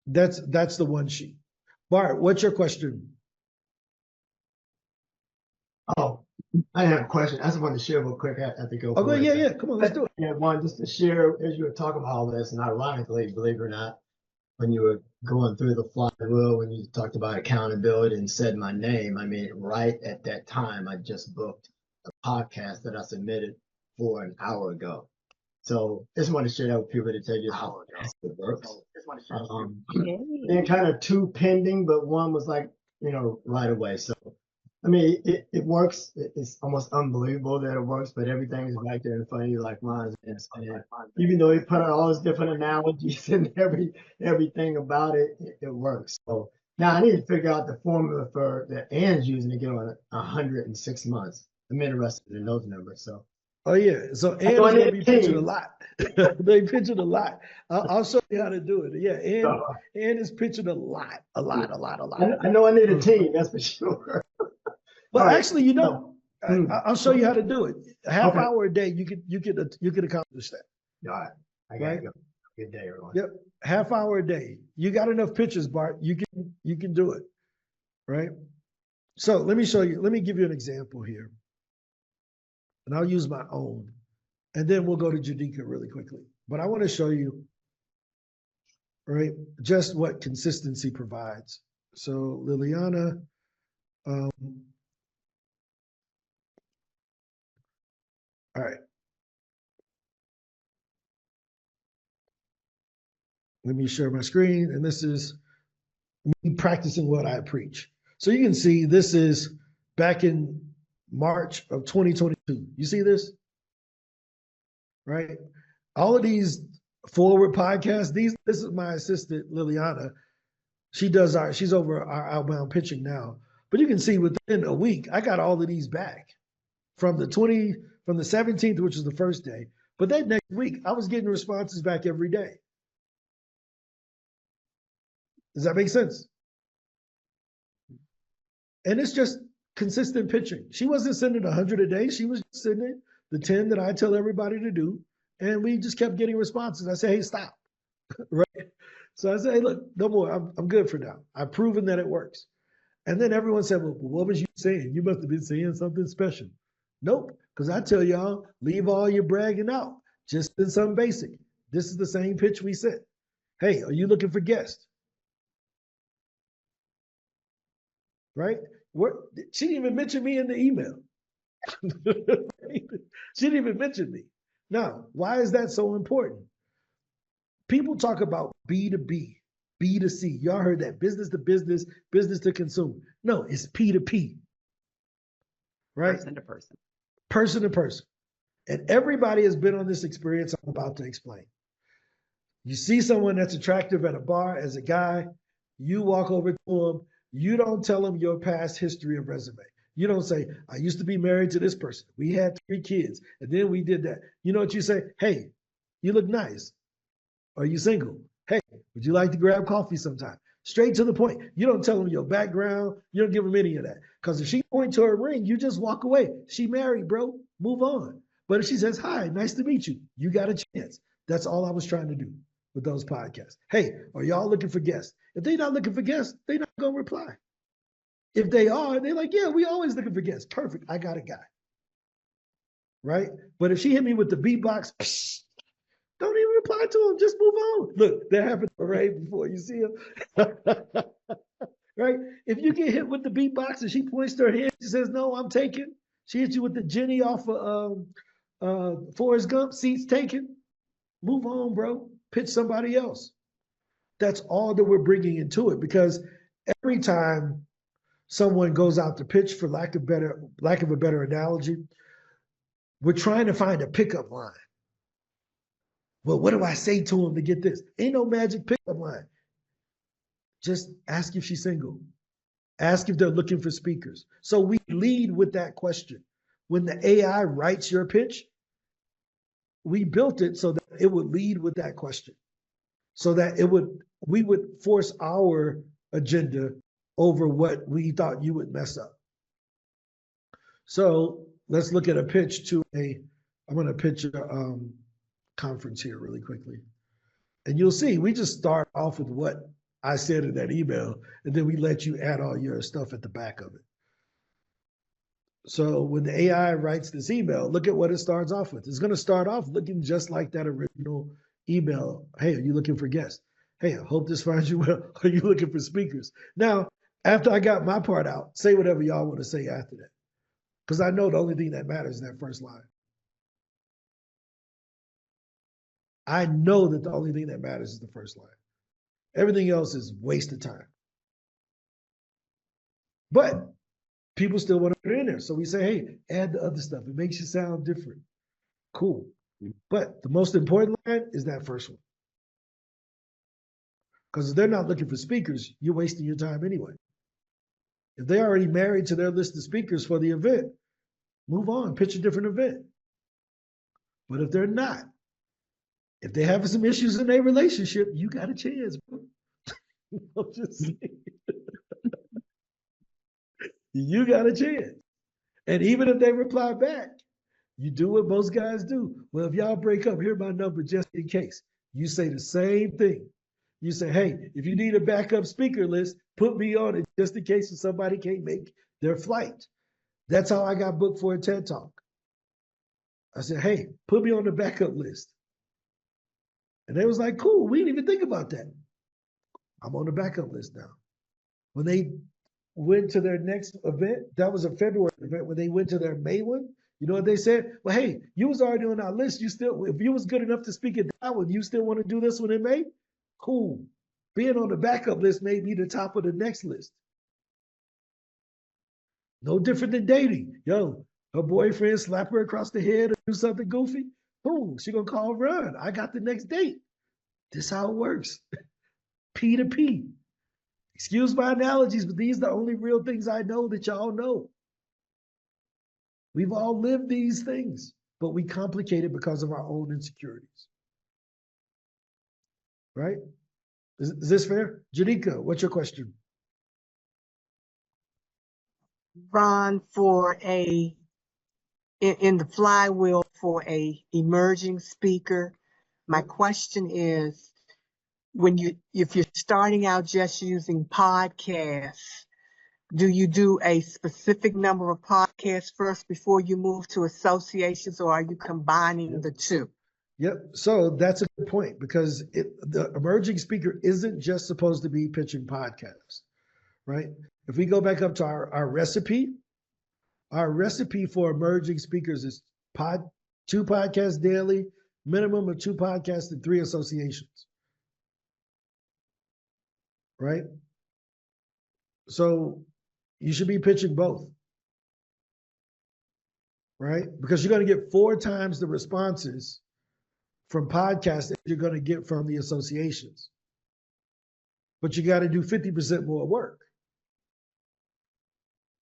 That's the one sheet. Bart, what's your question? Oh, I have a question. I just wanted to share real quick. I have to go. Okay, yeah. Come on, let's do it. Yeah, one, just to share, as you were talking about all this, and ironically, believe it or not, when you were going through the flywheel, when you talked about accountability and said my name, I mean, right at that time, I just booked a podcast that I submitted for an hour ago. So just want to share that with people to tell you how it works. Then kind of two pending, but one was like, right away. So, I mean, it works. It's almost unbelievable that it works, but everything is right there in front of you like mine is. And even though he put out all those different analogies and everything about it, it works. So now I need to figure out the formula for that Ann's using to get on 106 months. I'm interested in those numbers. So. Oh yeah, so Ann is going to be pitching a lot. They pitching a lot. I'll show you how to do it. Yeah, Ann is pitching a lot. I know I need a team, that's for sure. But actually, I'll show you how to do it. Half hour a day, you could accomplish that. All right, I got to go. Good day, everyone. Yep, half hour a day. You got enough pictures, Bart. You can do it, right? So let me show you. Let me give you an example here. And I'll use my own. And then we'll go to Jadika really quickly. But I want to show you, right, just what consistency provides. So Liliana, all right. Let me share my screen. And this is me practicing what I preach. So you can see this is back in March of 2022. You see this? Right? All of these forward podcasts, this is my assistant, Liliana. She's over our outbound pitching now. But you can see within a week, I got all of these back from the 17th, which was the first day. But that next week, I was getting responses back every day. Does that make sense? And it's just consistent pitching. She wasn't sending 100 a day. She was just sending the 10 that I tell everybody to do. And we just kept getting responses. I said, hey, stop. Right? So I said, hey, look, no more. I'm good for now. I've proven that it works. And then everyone said, well, what was you saying? You must have been saying something special. Nope. Because I tell y'all, leave all your bragging out. Just in some basic. This is the same pitch we said. Hey, are you looking for guests? Right? She didn't even mention me in the email. She didn't even mention me. Now, why is that so important? People talk about B2B, B2C. Y'all heard that, business to business, business to consumer. No, it's P2P, right? Person to person. Person to person. And everybody has been on this experience I'm about to explain. You see someone that's attractive at a bar as a guy, you walk over to them, you don't tell them your past history of resume. You don't say, I used to be married to this person. We had 3 kids, and then we did that. You know what you say? Hey, you look nice. Are you single? Hey, would you like to grab coffee sometime? Straight to the point. You don't tell them your background. You don't give them any of that. Because if she points to her ring, you just walk away. She married, bro. Move on. But if she says, hi, nice to meet you, you got a chance. That's all I was trying to do with those podcasts. Hey, are y'all looking for guests? If they're not looking for guests, they're not going to reply. If they are, they're like, yeah, we always looking for guests. Perfect. I got a guy. Right? But if she hit me with the beatbox, don't even reply to him. Just move on. Look, that happened right before you see him. Right? If you get hit with the beatbox and she points to her head, she says, no, I'm taken. She hits you with the Jenny off of Forrest Gump, seats taken. Move on, bro. Pitch somebody else. That's all that we're bringing into it, because every time someone goes out to pitch, for lack of a better analogy, we're trying to find a pickup line. Well, what do I say to him to get this? Ain't no magic pickup line. Just ask if she's single. Ask if they're looking for speakers. So we lead with that question. When the AI writes your pitch, we built it so that it would lead with that question. So that we would force our agenda over what we thought you would mess up. So let's look at a pitch to I'm going to pitch a conference here really quickly. And you'll see, we just start off with what I said in that email, and then we let you add all your stuff at the back of it. So when the AI writes this email, look at what it starts off with. It's going to start off looking just like that original email. Hey, are you looking for guests? Hey, I hope this finds you well. Are you looking for speakers? Now, after I got my part out, say whatever y'all want to say after that. Because I know the only thing that matters is that first line. I know that the only thing that matters is the first line. Everything else is waste of time. But people still want to put it in there. So we say, hey, add the other stuff. It makes you sound different. Cool. But the most important line is that first one. Because if they're not looking for speakers, you're wasting your time anyway. If they're already married to their list of speakers for the event, move on, pitch a different event. But if they're not, if they have some issues in their relationship, you got a chance, bro. I'm just saying. You got a chance. And even if they reply back, you do what most guys do. Well, if y'all break up, here's my number just in case. You say the same thing. You say, hey, if you need a backup speaker list, put me on it just in case if somebody can't make their flight. That's how I got booked for a TED Talk. I said, hey, put me on the backup list. And they was like, cool, we didn't even think about that. I'm on the backup list now. When they went to their next event, that was a February event, when they went to their May one, you know what they said? Well, hey, you was already on our list. You still, if you was good enough to speak at that one, you still want to do this one in May? Cool. Being on the backup list made me the top of the next list. No different than dating. Yo, her boyfriend slap her across the head or do something goofy. Boom, she gonna call run. I got the next date. This how it works. P to P. Excuse my analogies, but these are the only real things I know that y'all know. We've all lived these things, but we complicate it because of our own insecurities. Right? Is this fair? Janika, what's your question? Ron, in the flywheel for a emerging speaker, my question is, if you're starting out just using podcasts, do you do a specific number of podcasts first before you move to associations, or are you combining the two? Yep. So that's a good point, because the emerging speaker isn't just supposed to be pitching podcasts, right? If we go back up to our recipe for emerging speakers is 2 podcasts daily, minimum of 2 podcasts and 3 associations, right? So you should be pitching both, right? Because you're going to get 4 times the responses from podcasts that you're going to get from the associations. But you got to do 50% more work.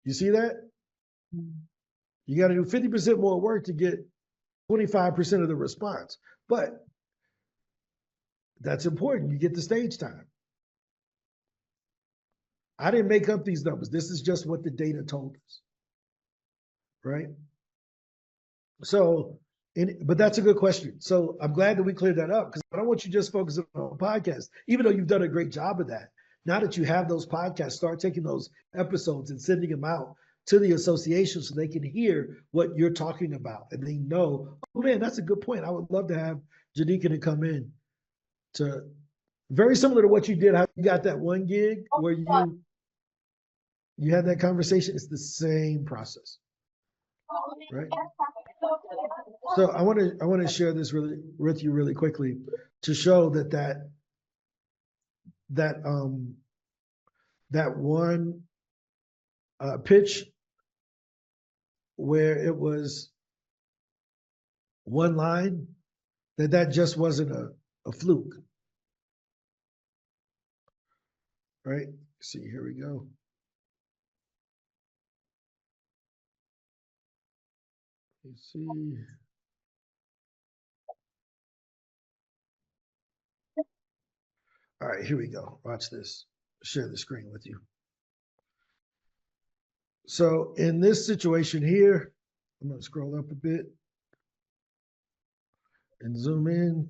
You see that? You got to do 50% more work to get 25% of the response. But that's important. You get the stage time. I didn't make up these numbers. This is just what the data told us, right? So, but that's a good question. So I'm glad that we cleared that up, because I don't want you just focusing on podcasts, even though you've done a great job of that. Now that you have those podcasts, start taking those episodes and sending them out to the association so they can hear what you're talking about, and they know, oh man, that's a good point. I would love to have Janika to come in to, very similar to what you did, how you got that one gig where you had that conversation. It's the same process, right? So I want to share this with you really quickly to show that one pitch where it was one line, that just wasn't a fluke, right? See, here we go. Let's see. All right, here we go. Watch this. Share the screen with you. So in this situation here, I'm going to scroll up a bit and zoom in.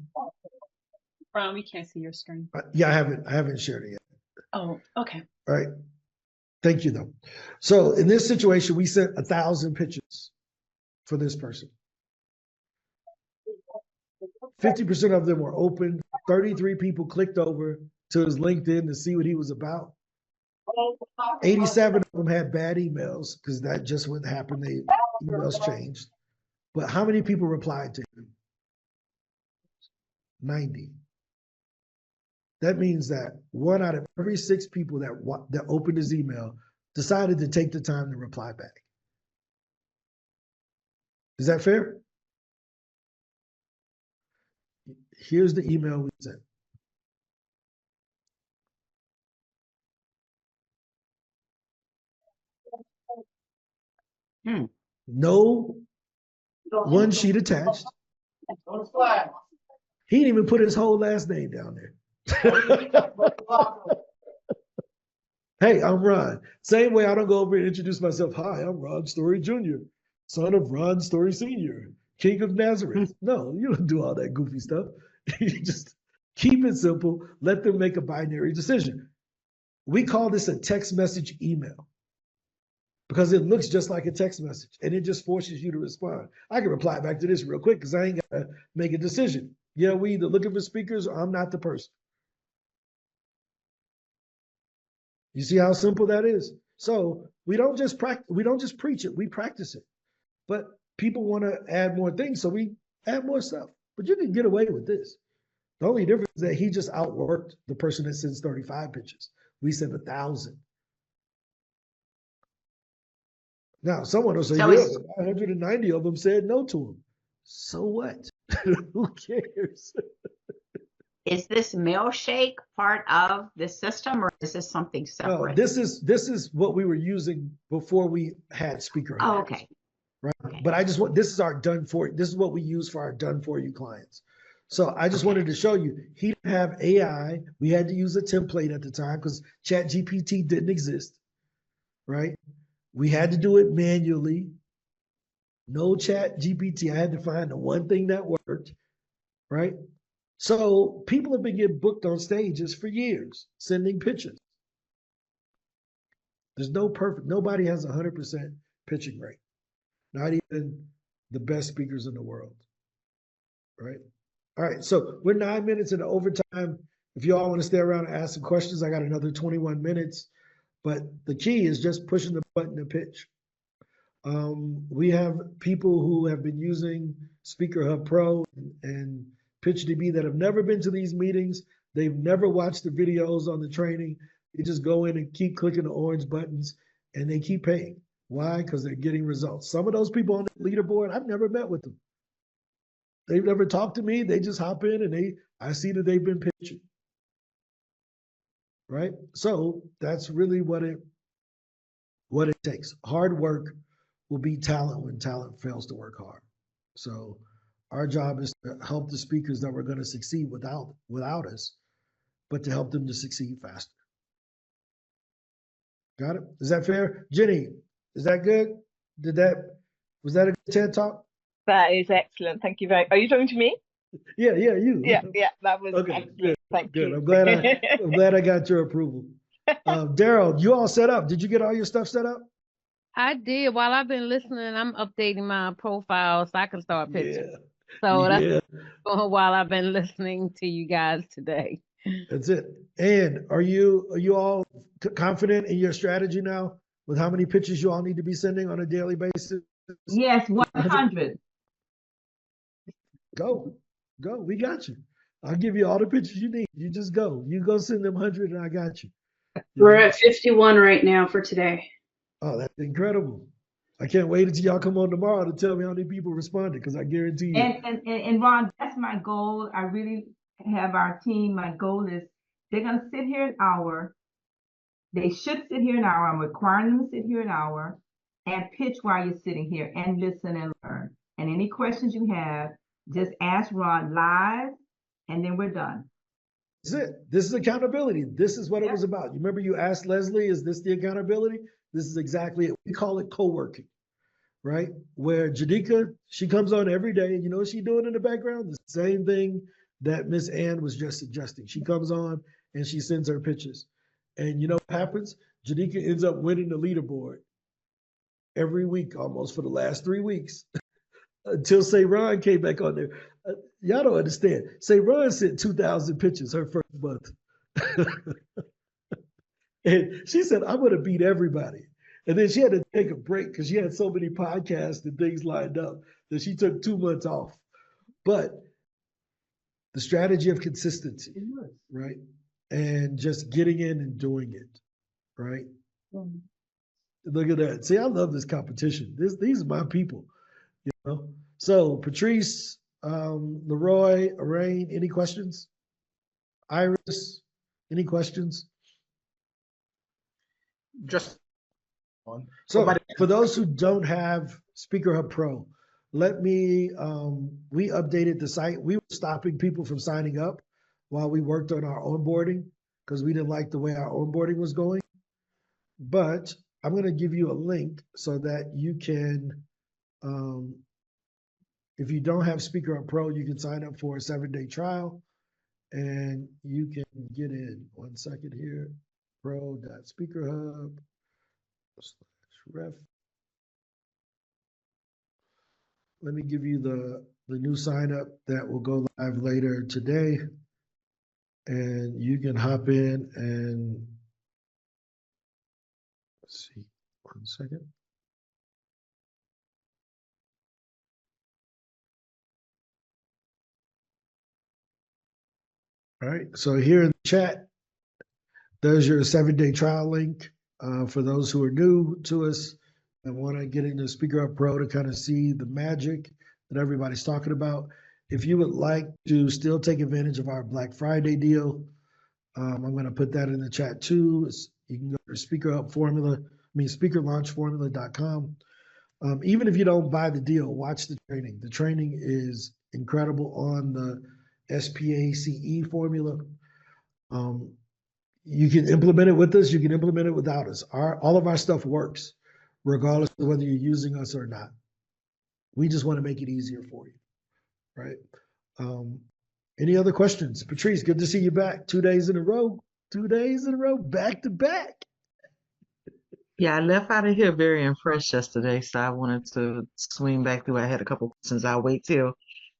Ron, we can't see your screen. Yeah, I haven't shared it yet. Oh, okay. All right. Thank you, though. So in this situation, we sent 1,000 pitches for this person. 50% of them were open. 33 people clicked over to his LinkedIn to see what he was about. 87 of them had bad emails, because that just wouldn't happen. The emails changed. But how many people replied to him? 90. That means that 1 out of every 6 people that opened his email decided to take the time to reply back. Is that fair? Here's the email we sent. No one sheet attached. He didn't even put his whole last name down there. Hey, I'm Ron. Same way I don't go over and introduce myself. Hi, I'm Ron Story Jr., son of Ron Story Sr., King of Nazareth. No, you don't do all that goofy stuff. You just keep it simple. Let them make a binary decision. We call this a text message email, because it looks just like a text message, and it just forces you to respond. I can reply back to this real quick because I ain't got to make a decision. Yeah, we either looking for speakers or I'm not the person. You see how simple that is? So we don't just preach it, we practice it. But people want to add more things, so we add more stuff. But you can get away with this. The only difference is that he just outworked the person that sends 35 pitches. We sent 1,000. Now, someone will say, So yeah, 190 of them said no to him. So what? Who cares? Is this milkshake part of the system, or is this something No, separate? this is what we were using before we had SpeakerHub. Oh, okay. Right. Okay. Okay. but I just want, this is our done for, this is what we use for our done for you clients. So I just wanted to show you, he didn't have AI. We had to use a template at the time because ChatGPT didn't exist, right? We had to do it manually. No ChatGPT. I had to find the one thing that worked, right? So people have been getting booked on stages for years, sending pitches. There's no perfect, nobody has 100% pitching rate. Not even the best speakers in the world, right? All right, so we're 9 minutes into overtime. If you all want to stay around and ask some questions, I got another 21 minutes. But the key is just pushing the button to pitch. We have people who have been using SpeakerHub Pro and PitchDB that have never been to these meetings. They've never watched the videos on the training. They just go in and keep clicking the orange buttons and they keep paying. Why? Because they're getting results. Some of those people on the leaderboard, I've never met with them. They've never talked to me. They just hop in and I see that they've been pitching. Right? So that's really what it takes. Hard work will beat talent when talent fails to work hard. So our job is to help the speakers that we're going to succeed without us, but to help them to succeed faster. Got it? Is that fair? Jenny, is that good? Was that a good TED Talk? That is excellent. Thank you very. Are you talking to me? Yeah, you. Yeah, that was Okay, excellent. good. Thank Good. you. I'm glad I got your approval. Daryl, you all set up? Did you get all your stuff set up? I did. While I've been listening, I'm updating my profile so I can start pitching. Yeah. So that's Yeah. while I've been listening to you guys today. That's it. And are you all confident in your strategy now with how many pitches you all need to be sending on a daily basis? Yes, 100. Go. We got you. I'll give you all the pitches you need. You just go. You go send them 100 and I got you. We're at 51 right now for today. Oh, that's incredible. I can't wait until y'all come on tomorrow to tell me how many people responded because I guarantee you. And Ron, that's my goal. I really have our team. My goal is they're going to sit here an hour. They should sit here an hour. I'm requiring them to sit here an hour and pitch while you're sitting here and listen and learn. And any questions you have, just ask Ron live and then we're done. That's it. This is accountability. This is what it was about. You remember you asked Leslie, is this the accountability? This is exactly it. We call it co-working, right? Where Jadika, she comes on every day, and you know what she's doing in the background? The same thing that Miss Ann was just suggesting. She comes on and she sends her pitches. And you know what happens? Jadika ends up winning the leaderboard every week almost for the last 3 weeks until Say Ron came back on there. Y'all don't understand. Say Ron sent 2,000 pitches her first month. And she said, I'm going to beat everybody. And then she had to take a break because she had so many podcasts and things lined up that she took 2 months off. But the strategy of consistency, right? And just getting in and doing it, right? Mm-hmm. Look at that. See, I love this competition. These are my people, you know? So Patrice, Leroy, Arain, any questions? Iris, any questions? Just one. So for those who don't have SpeakerHub Pro, let me, we updated the site. We were stopping people from signing up while we worked on our onboarding because we didn't like the way our onboarding was going. But I'm going to give you a link so that you can, if you don't have SpeakerHub Pro, you can sign up for a 7-day trial and you can get in. 1 second here, pro.speakerhub/ref. Let me give you the new sign up that will go live later today. And you can hop in and let's see, 1 second. All right, so here in the chat, there's your 7-day trial link for those who are new to us and want to get into SpeakerHub Pro to kind of see the magic that everybody's talking about. If you would like to still take advantage of our Black Friday deal, I'm going to put that in the chat too. You can go to SpeakerLaunchFormula.com. Even if you don't buy the deal, watch the training. The training is incredible on the SPACE formula. You can implement it with us. You can implement it without us. All of our stuff works, regardless of whether you're using us or not. We just want to make it easier for you, right? Any other questions? Patrice, good to see you back. 2 days in a row. 2 days in a row, back to back. Yeah, I left out of here very impressed yesterday, so I wanted to swing back through. I had a couple questions. I'll wait till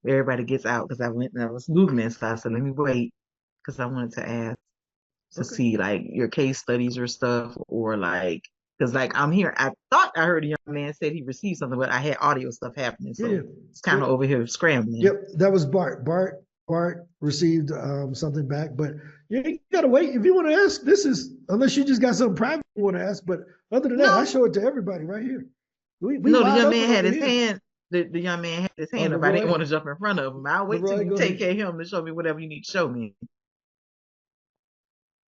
everybody gets out because I went and I was Googling, so I said, let me wait because I wanted to ask to see like your case studies or stuff, or like, because like I'm here. I thought I heard a young man said he received something, but I had audio stuff happening, so it's kind of over here scrambling. Yep, that was Bart. Bart received something back, but you gotta wait if you want to ask. This is unless you just got something private you want to ask, but other than that, I show it to everybody right here. We No, the wide young open man had over his here. hand. The young man had his hand up. I Leroy? didn't want to jump in front of him. I'll wait Leroy, till you go take ahead. care of him to show me whatever you need to show me.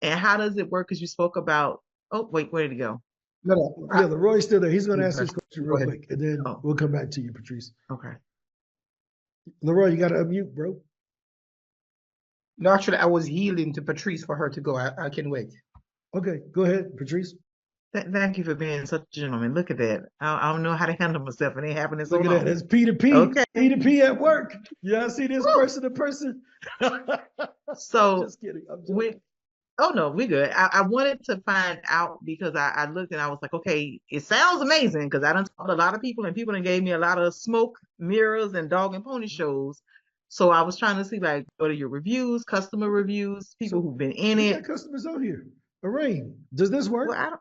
And how does it work? Because you spoke about. Oh wait, where did he go? No, Yeah, Leroy's still there. He's going to ask his question Go real ahead. quick, and then we'll come back to you, Patrice. Okay. Leroy, you got to unmute, bro. No, actually, I was yielding to Patrice for her to go. I can wait. Okay, go ahead, Patrice. Thank you for being such a gentleman. Look at that. I don't know how to handle myself. It ain't happening so Look at long. that. That's P2P. Okay. P2P at work. Y'all see this person to person? So Just kidding. I'm with oh no, we good. I wanted to find out because I looked and I was like, okay, it sounds amazing because I done talked to a lot of people and people done gave me a lot of smoke, mirrors, and dog and pony shows. So I was trying to see like what are your reviews, customer reviews, people who've been in We it. got customers on here. Arain, does this work? Well,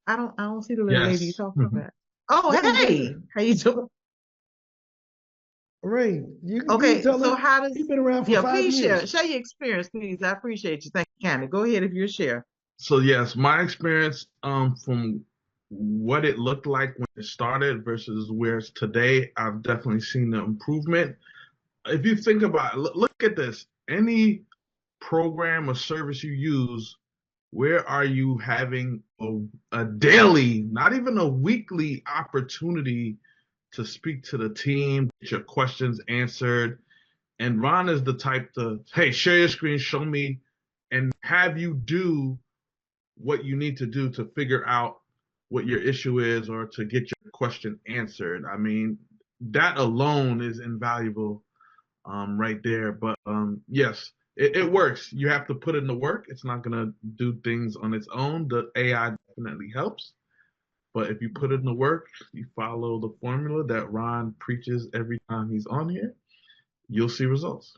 I don't see the little lady you Yes. talking about. Oh, Yeah, hey, how you doing? Arain, you Okay, tell so her. how does He's been around for 5 please years. share your experience, please. I appreciate you. Thank you, Candy. Go ahead if you share. So yes, my experience from what it looked like when it started versus where it's today, I've definitely seen the improvement. If you think about it, look at this. Any program or service you use, where are you having a daily, not even a weekly opportunity to speak to the team, get your questions answered? And Ron is the type to, hey, share your screen, show me, and have you do what you need to do to figure out what your issue is or to get your question answered. I mean, that alone is invaluable right there. But yes, it works. You have to put in the work. It's not going to do things on its own. The AI definitely helps. But if you put in the work, you follow the formula that Ron preaches every time he's on here, you'll see results.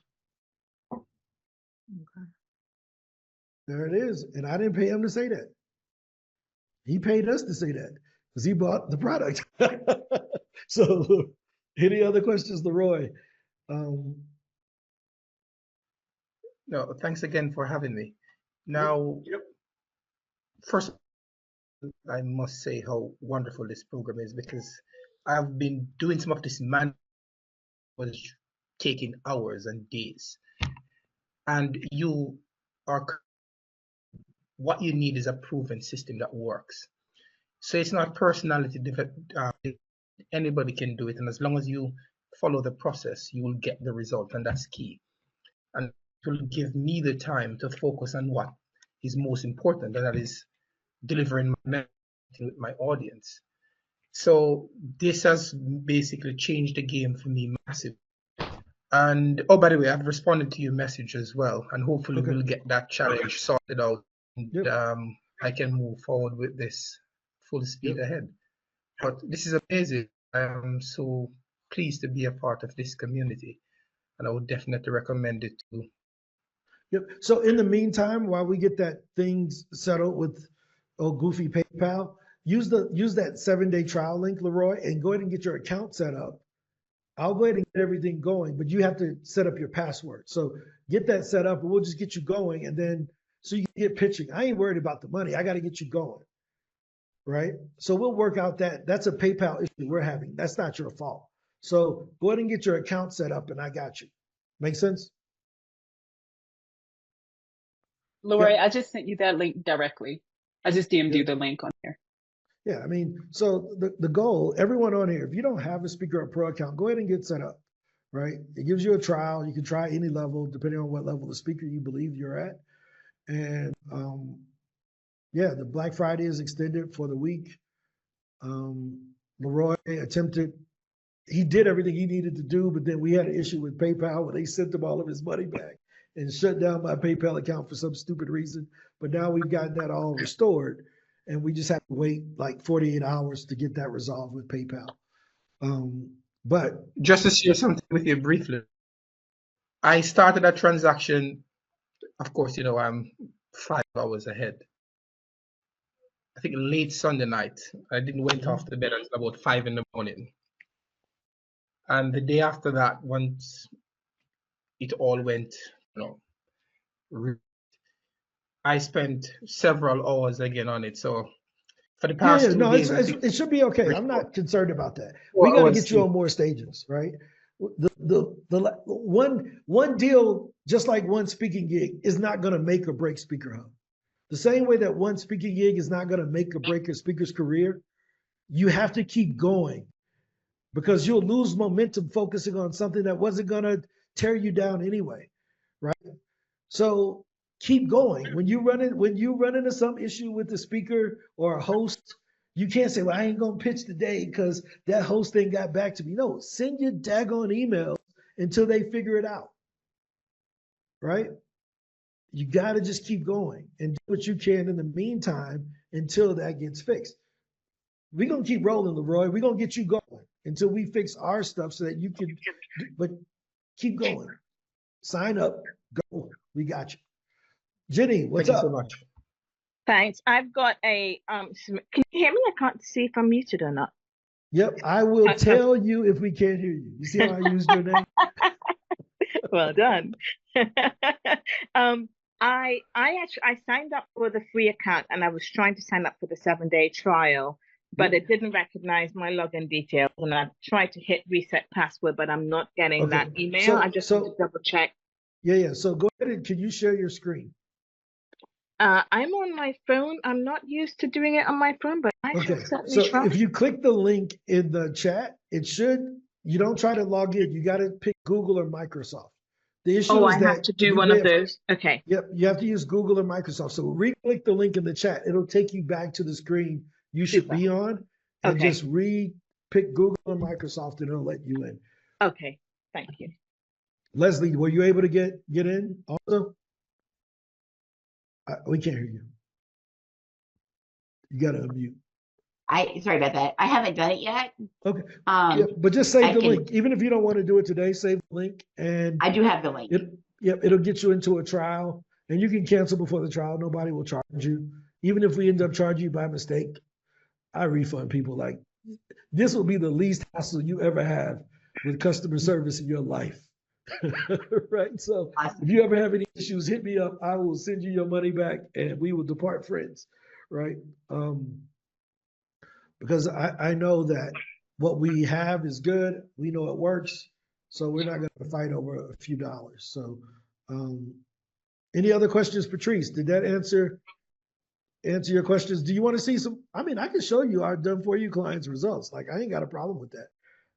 Okay. There it is. And I didn't pay him to say that. He paid us to say that because he bought the product. So any other questions, Leroy? No, thanks again for having me. Now, first, I must say how wonderful this program is because I've been doing some of this was taking hours and days. And you are what you need is a proven system that works. So it's not personality anybody can do it, and as long as you follow the process, you will get the result, and that's key. And it will give me the time to focus on what is most important, and that is delivering my message with my audience. So this has basically changed the game for me massively. And oh, by the way, I've responded to your message as well, and hopefully we'll get that challenge sorted out, and I can move forward with this full speed ahead. But this is amazing. I am so pleased to be a part of this community, and I would definitely recommend it to. Yep. So in the meantime, while we get that things settled with goofy PayPal, use that 7-day trial link, Leroy, and go ahead and get your account set up. I'll go ahead and get everything going, but you have to set up your password. So get that set up, and we'll just get you going, and then so you can get pitching. I ain't worried about the money. I got to get you going, right? So we'll work out that. That's a PayPal issue we're having. That's not your fault. So go ahead and get your account set up, and I got you. Make sense? Leroy, I just sent you that link directly. I just DM'd you the link on here. Yeah, I mean, so the goal, everyone on here, if you don't have a SpeakerHub Pro account, go ahead and get set up, right? It gives you a trial. You can try any level, depending on what level of speaker you believe you're at. And yeah, the Black Friday is extended for the week. Leroy attempted, he did everything he needed to do, but then we had an issue with PayPal where they sent him all of his money back and shut down my PayPal account for some stupid reason. But now we've gotten that all restored, and we just have to wait like 48 hours to get that resolved with PayPal. But just to share something with you briefly, I started a transaction. Of course, you know, I'm 5 hours ahead. I think late Sunday night. I didn't went off to bed until about 5 in the morning. And the day after that, once it all went, you know, I spent several hours again on it. So for the past 2 days, it should be okay. I'm not concerned about that. We got to get you on more stages, right? The one deal, just like one speaking gig, is not going to make or break SpeakerHub. The same way that one speaking gig is not going to make or break a speaker's career, you have to keep going, because you'll lose momentum focusing on something that wasn't going to tear you down anyway, right? So keep going. When you run into some issue with the speaker or a host, you can't say, well, I ain't gonna pitch today because that host ain't got back to me. No, send your daggone emails until they figure it out, right? You gotta just keep going and do what you can in the meantime until that gets fixed. We're gonna keep rolling, Leroy. We're gonna get you going until we fix our stuff so that you can, but keep going. Sign up, go. We got you. Jenny, what's up? Thank you so much. Thanks. I've got a can you hear me? I can't see if I'm muted or not. Yep, I will tell you if we can't hear you. You see how I used your name? Well done. I signed up for the free account, and I was trying to sign up for the 7-day trial, but it didn't recognize my login details, and I tried to hit reset password, but I'm not getting that email. I just want to double check. Yeah. So go ahead and can you share your screen? I'm on my phone. I'm not used to doing it on my phone, but I shall certainly try. If you click the link in the chat, you don't try to log in. You got to pick Google or Microsoft. The issue is that I have to do one of those. Okay. Yep, you have to use Google or Microsoft. So re-click the link in the chat. It'll take you back to the screen you should be on, and just pick Google or Microsoft, and it'll let you in. Okay, thank you. Leslie, were you able to get in also? We can't hear you. You got to unmute. Sorry about that. I haven't done it yet. Okay. But just save the link. Even if you don't want to do it today, save the link. And I do have the link. It'll get you into a trial, and you can cancel before the trial. Nobody will charge you. Even if we end up charging you by mistake, I refund people. Like, this will be the least hassle you ever have with customer service in your life. Right? So if you ever have any issues, hit me up. I will send you your money back, and we will depart friends. Right? Because I know that what we have is good. We know it works. So we're not going to fight over a few dollars. So any other questions, Patrice? Did that answer your questions? Do you want to see some? I mean, I can show you our done for you clients' results. Like, I ain't got a problem with that.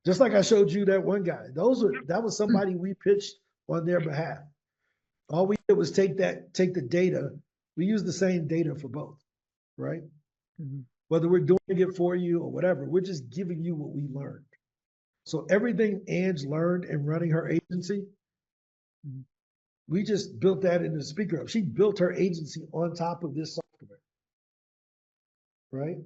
Just like I showed you that one guy. That was somebody we pitched on their behalf. All we did was take the data. We use the same data for both, right? Mm-hmm. Whether we're doing it for you or whatever, we're just giving you what we learned. So everything Ange learned in running her agency, we just built that into SpeakerHub. She built her agency on top of this software, right?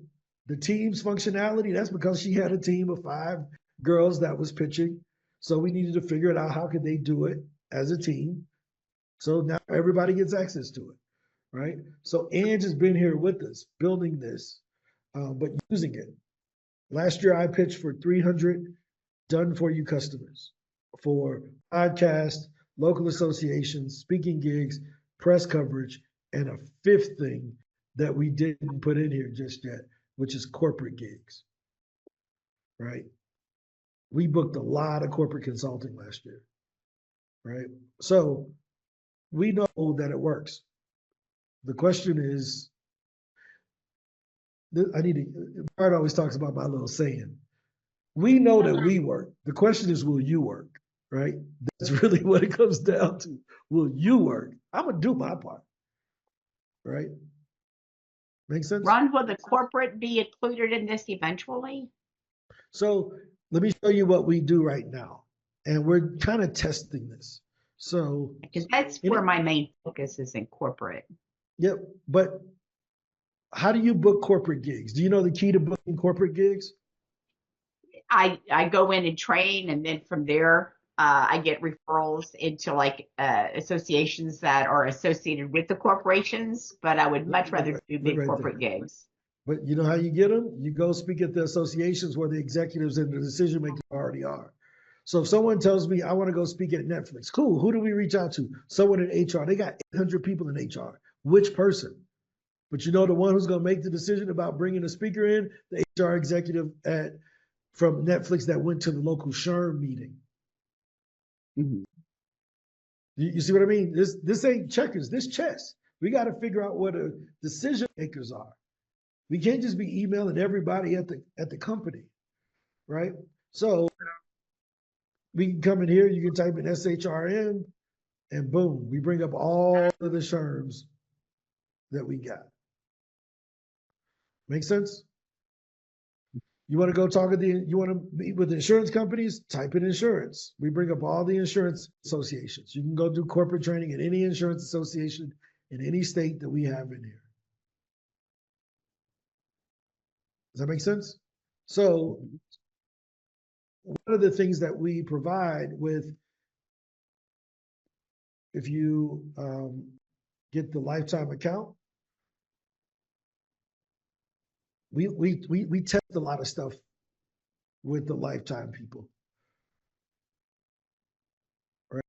The Teams functionality, that's because she had a team of 5 girls that was pitching. So we needed to figure it out. How could they do it as a team? So now everybody gets access to it, right? So Ange has been here with us, building this, but using it. Last year, I pitched for 300 done for you customers for podcasts, local associations, speaking gigs, press coverage, and a 5th thing that we didn't put in here just yet, which is corporate gigs, right? We booked a lot of corporate consulting last year, right? So we know that it works. The question is, I need to, Bart always talks about my little saying. We know that we work. The question is, will you work, right? That's really what it comes down to. Will you work? I'm going to do my part, right? Make sense? Ron, will the corporate be included in this eventually? So let me show you what we do right now. And we're kind of testing this. So, because that's where my main focus is in corporate. Yep. But how do you book corporate gigs? Do you know the key to booking corporate gigs? I go in and train, and then from there, I get referrals into like associations that are associated with the corporations, but I would much rather do big corporate gigs. But you know how you get them? You go speak at the associations where the executives and the decision makers already are. So if someone tells me I want to go speak at Netflix, cool, who do we reach out to? Someone in HR. They got 800 people in HR. Which person? But you know the one who's going to make the decision about bringing a speaker in? The HR executive from Netflix that went to the local SHRM meeting. Mm-hmm. You see what I mean? This ain't checkers, this chess. We got to figure out what the decision makers are. We can't just be emailing everybody at the company, right? So we can come in here, you can type in SHRM, and boom, we bring up all of the SHRMs that we got. Make sense? You want to go talk you want to meet with insurance companies? Type in insurance. We bring up all the insurance associations. You can go do corporate training at any insurance association in any state that we have in here. Does that make sense? So one of the things that we provide with, if you get the lifetime account, we test a lot of stuff with the lifetime people, right?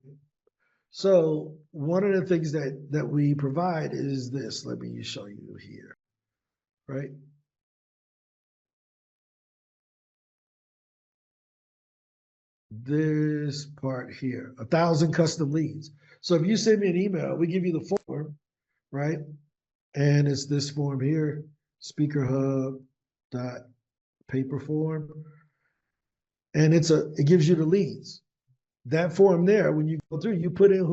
So one of the things that we provide is this. Let me show you here, right? This part here, 1,000 custom leads. So if you send me an email, we give you the form, right? And it's this form here, SpeakerHub.paper form. And it gives you the leads. That form there, when you go through, you put in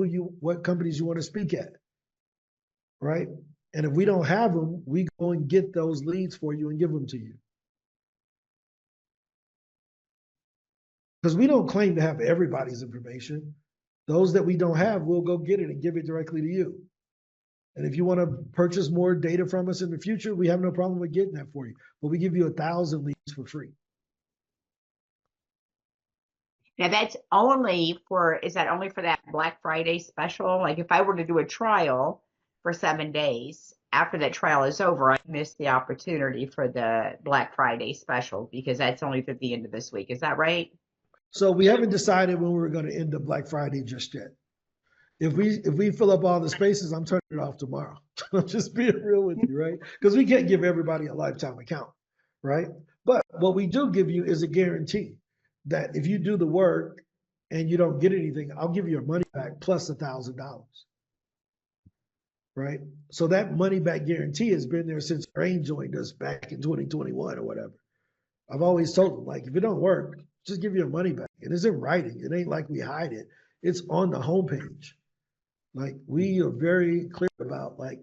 what companies you want to speak at, right? And if we don't have them, we go and get those leads for you and give them to you. Because we don't claim to have everybody's information. Those that we don't have, we'll go get it and give it directly to you. And if you want to purchase more data from us in the future, we have no problem with getting that for you. But we give you 1,000 leads for free. Now that's is that only for that Black Friday special? Like if I were to do a trial for 7 days, after that trial is over, I miss the opportunity for the Black Friday special because that's only through the end of this week. Is that right? So we haven't decided when we're going to end up Black Friday just yet. If we fill up all the spaces, I'm turning it off tomorrow. I'm just being real with you, right? Because we can't give everybody a lifetime account, right? But what we do give you is a guarantee that if you do the work and you don't get anything, I'll give you your money back plus $1,000, right? So that money back guarantee has been there since Rain joined us back in 2021 or whatever. I've always told them, like, if it don't work, just give your money back. And it's in writing. It ain't like we hide it. It's on the homepage. Like, we are very clear about, like,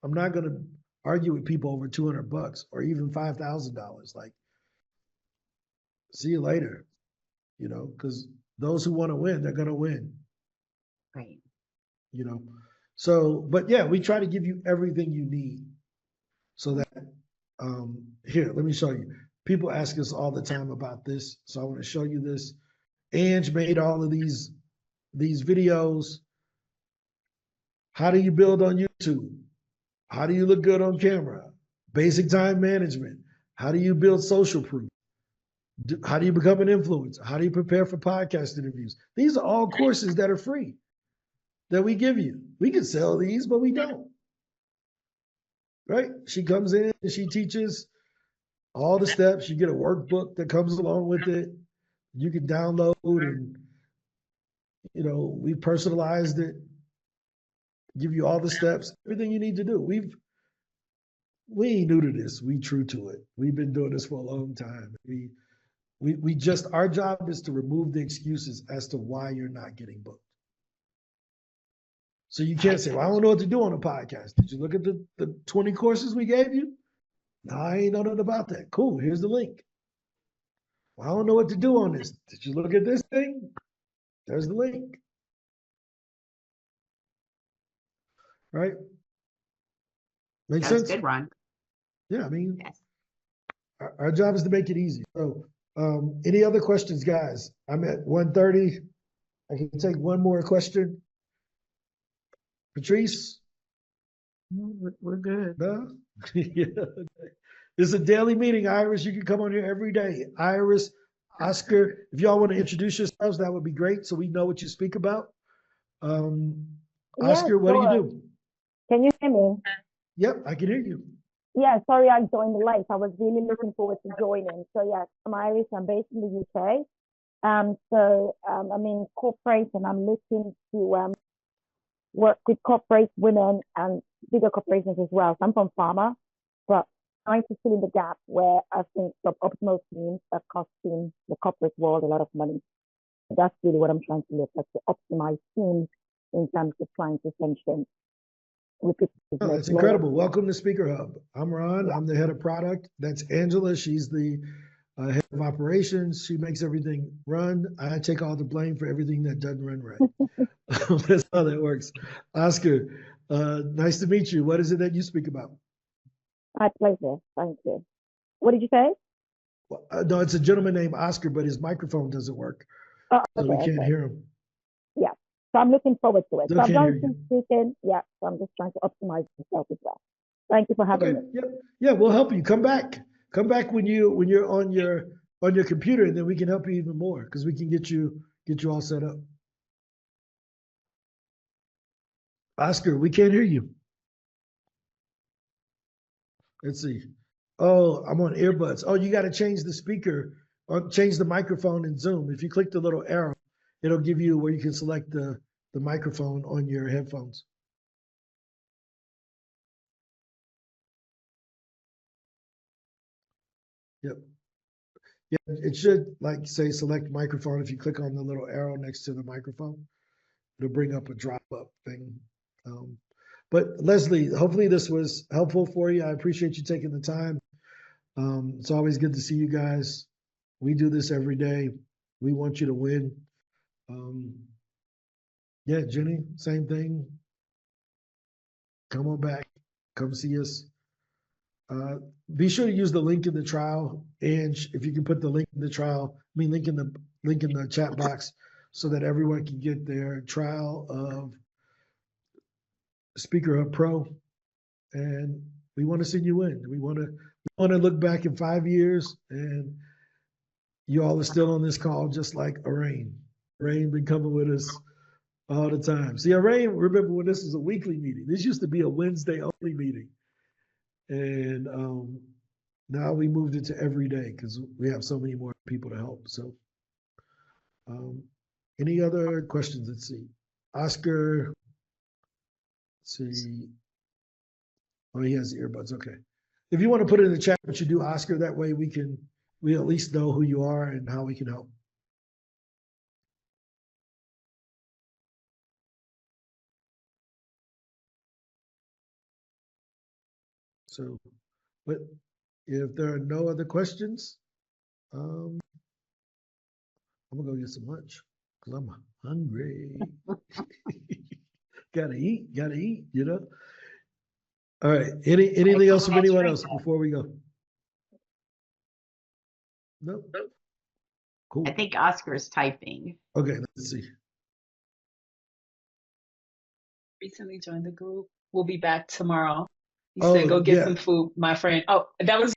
I'm not going to argue with people over $200 or even $5,000. Like, see you later, you know, because those who want to win, they're going to win. Right. You know, so, but yeah, we try to give you everything you need so that, here, let me show you. People ask us all the time about this, so I want to show you this. Ange made all of these videos. How do you build on YouTube? How do you look good on camera? Basic time management. How do you build social proof? How do you become an influencer? How do you prepare for podcast interviews? These are all courses that are free that we give you. We could sell these, but we don't. Right? She comes in and she teaches all the steps. You get a workbook that comes along with it. You can download and, you know, we personalized it, give you all the steps, everything you need to do. we ain't new to this. We true to it. We've been doing this for a long time. We just, our job is to remove the excuses as to why you're not getting booked. So you can't say, well, I don't know what to do on a podcast. Did you look at the 20 courses we gave you? No, I ain't know nothing about that. Cool, here's the link. Well, I don't know what to do on this. Did you look at this thing? There's the link. Right? Makes sense? Good, Ron. Yeah, I mean, Yes. our job is to make it easy. So any other questions, guys? I'm at 1:30. I can take one more question. Patrice? We're good. No? Yeah. It's a daily meeting, Iris. You can come on here every day. Iris, Oscar, if y'all want to introduce yourselves, that would be great so we know what you speak about. Oscar, what do you do? Can you hear me? Yep, I can hear you. Yeah, sorry I joined late. I was really looking forward to joining. So yes, I'm Iris. I'm based in the UK. I'm in corporate and I'm looking to work with corporate women and bigger corporations as well. So I'm from pharma, but trying to fill in the gap where I think suboptimal teams are costing the corporate world a lot of money. So that's really what I'm trying to look at, to optimize teams in terms of trying to function. Oh, that's incredible. Welcome to SpeakerHub. I'm Ron. I'm the head of product. That's Angela. She's the head of operations. She makes everything run. I take all the blame for everything that doesn't run right. That's how that works. Oscar, nice to meet you. What is it that you speak about? My pleasure. Thank you. What did you say? Well, no, it's a gentleman named Oscar, but his microphone doesn't work. So we can't hear him. Yeah. So I'm looking forward to it. Still So I've can't done hear some speaking. Yeah. So I'm just trying to optimize myself as well. Thank you for having me. Yeah, we'll help you. Come back. Come back when you're on your computer, and then we can help you even more because we can get you all set up. Oscar, we can't hear you. Let's see. Oh, I'm on earbuds. Oh, you got to change the speaker or change the microphone in Zoom. If you click the little arrow, it'll give you where you can select the microphone on your headphones. Yep. Yeah, it should like say select microphone. If you click on the little arrow next to the microphone, it'll bring up a drop up thing. But Leslie, hopefully this was helpful for you. I appreciate you taking the time. It's always good to see you guys. We do this every day. We want you to win. Yeah, Jenny, same thing. Come on back. Come see us. Be sure to use the link in the trial, and if you can put the link in the trial, link in the chat box, so that everyone can get their trial of SpeakerHub Pro. And we want to see you win. We want to look back in 5 years, and you all are still on this call, just like Arain. Arain been coming with us all the time. See, Arain, remember when this was a weekly meeting? This used to be a Wednesday only meeting. And now we moved it to every day because we have so many more people to help. So any other questions? Let's see. Oscar, let's see. Oh, he has the earbuds. Okay. If you want to put it in the chat what you do, Oscar, that way we at least know who you are and how we can help. So, but if there are no other questions, I'm gonna go get some lunch because I'm hungry. Gotta eat, you know. All right. Anything else from anyone else before we go? No. Cool. I think Oscar is typing. Okay, let's see. Recently joined the group. We'll be back tomorrow. You said go get some food, my friend. Oh, that was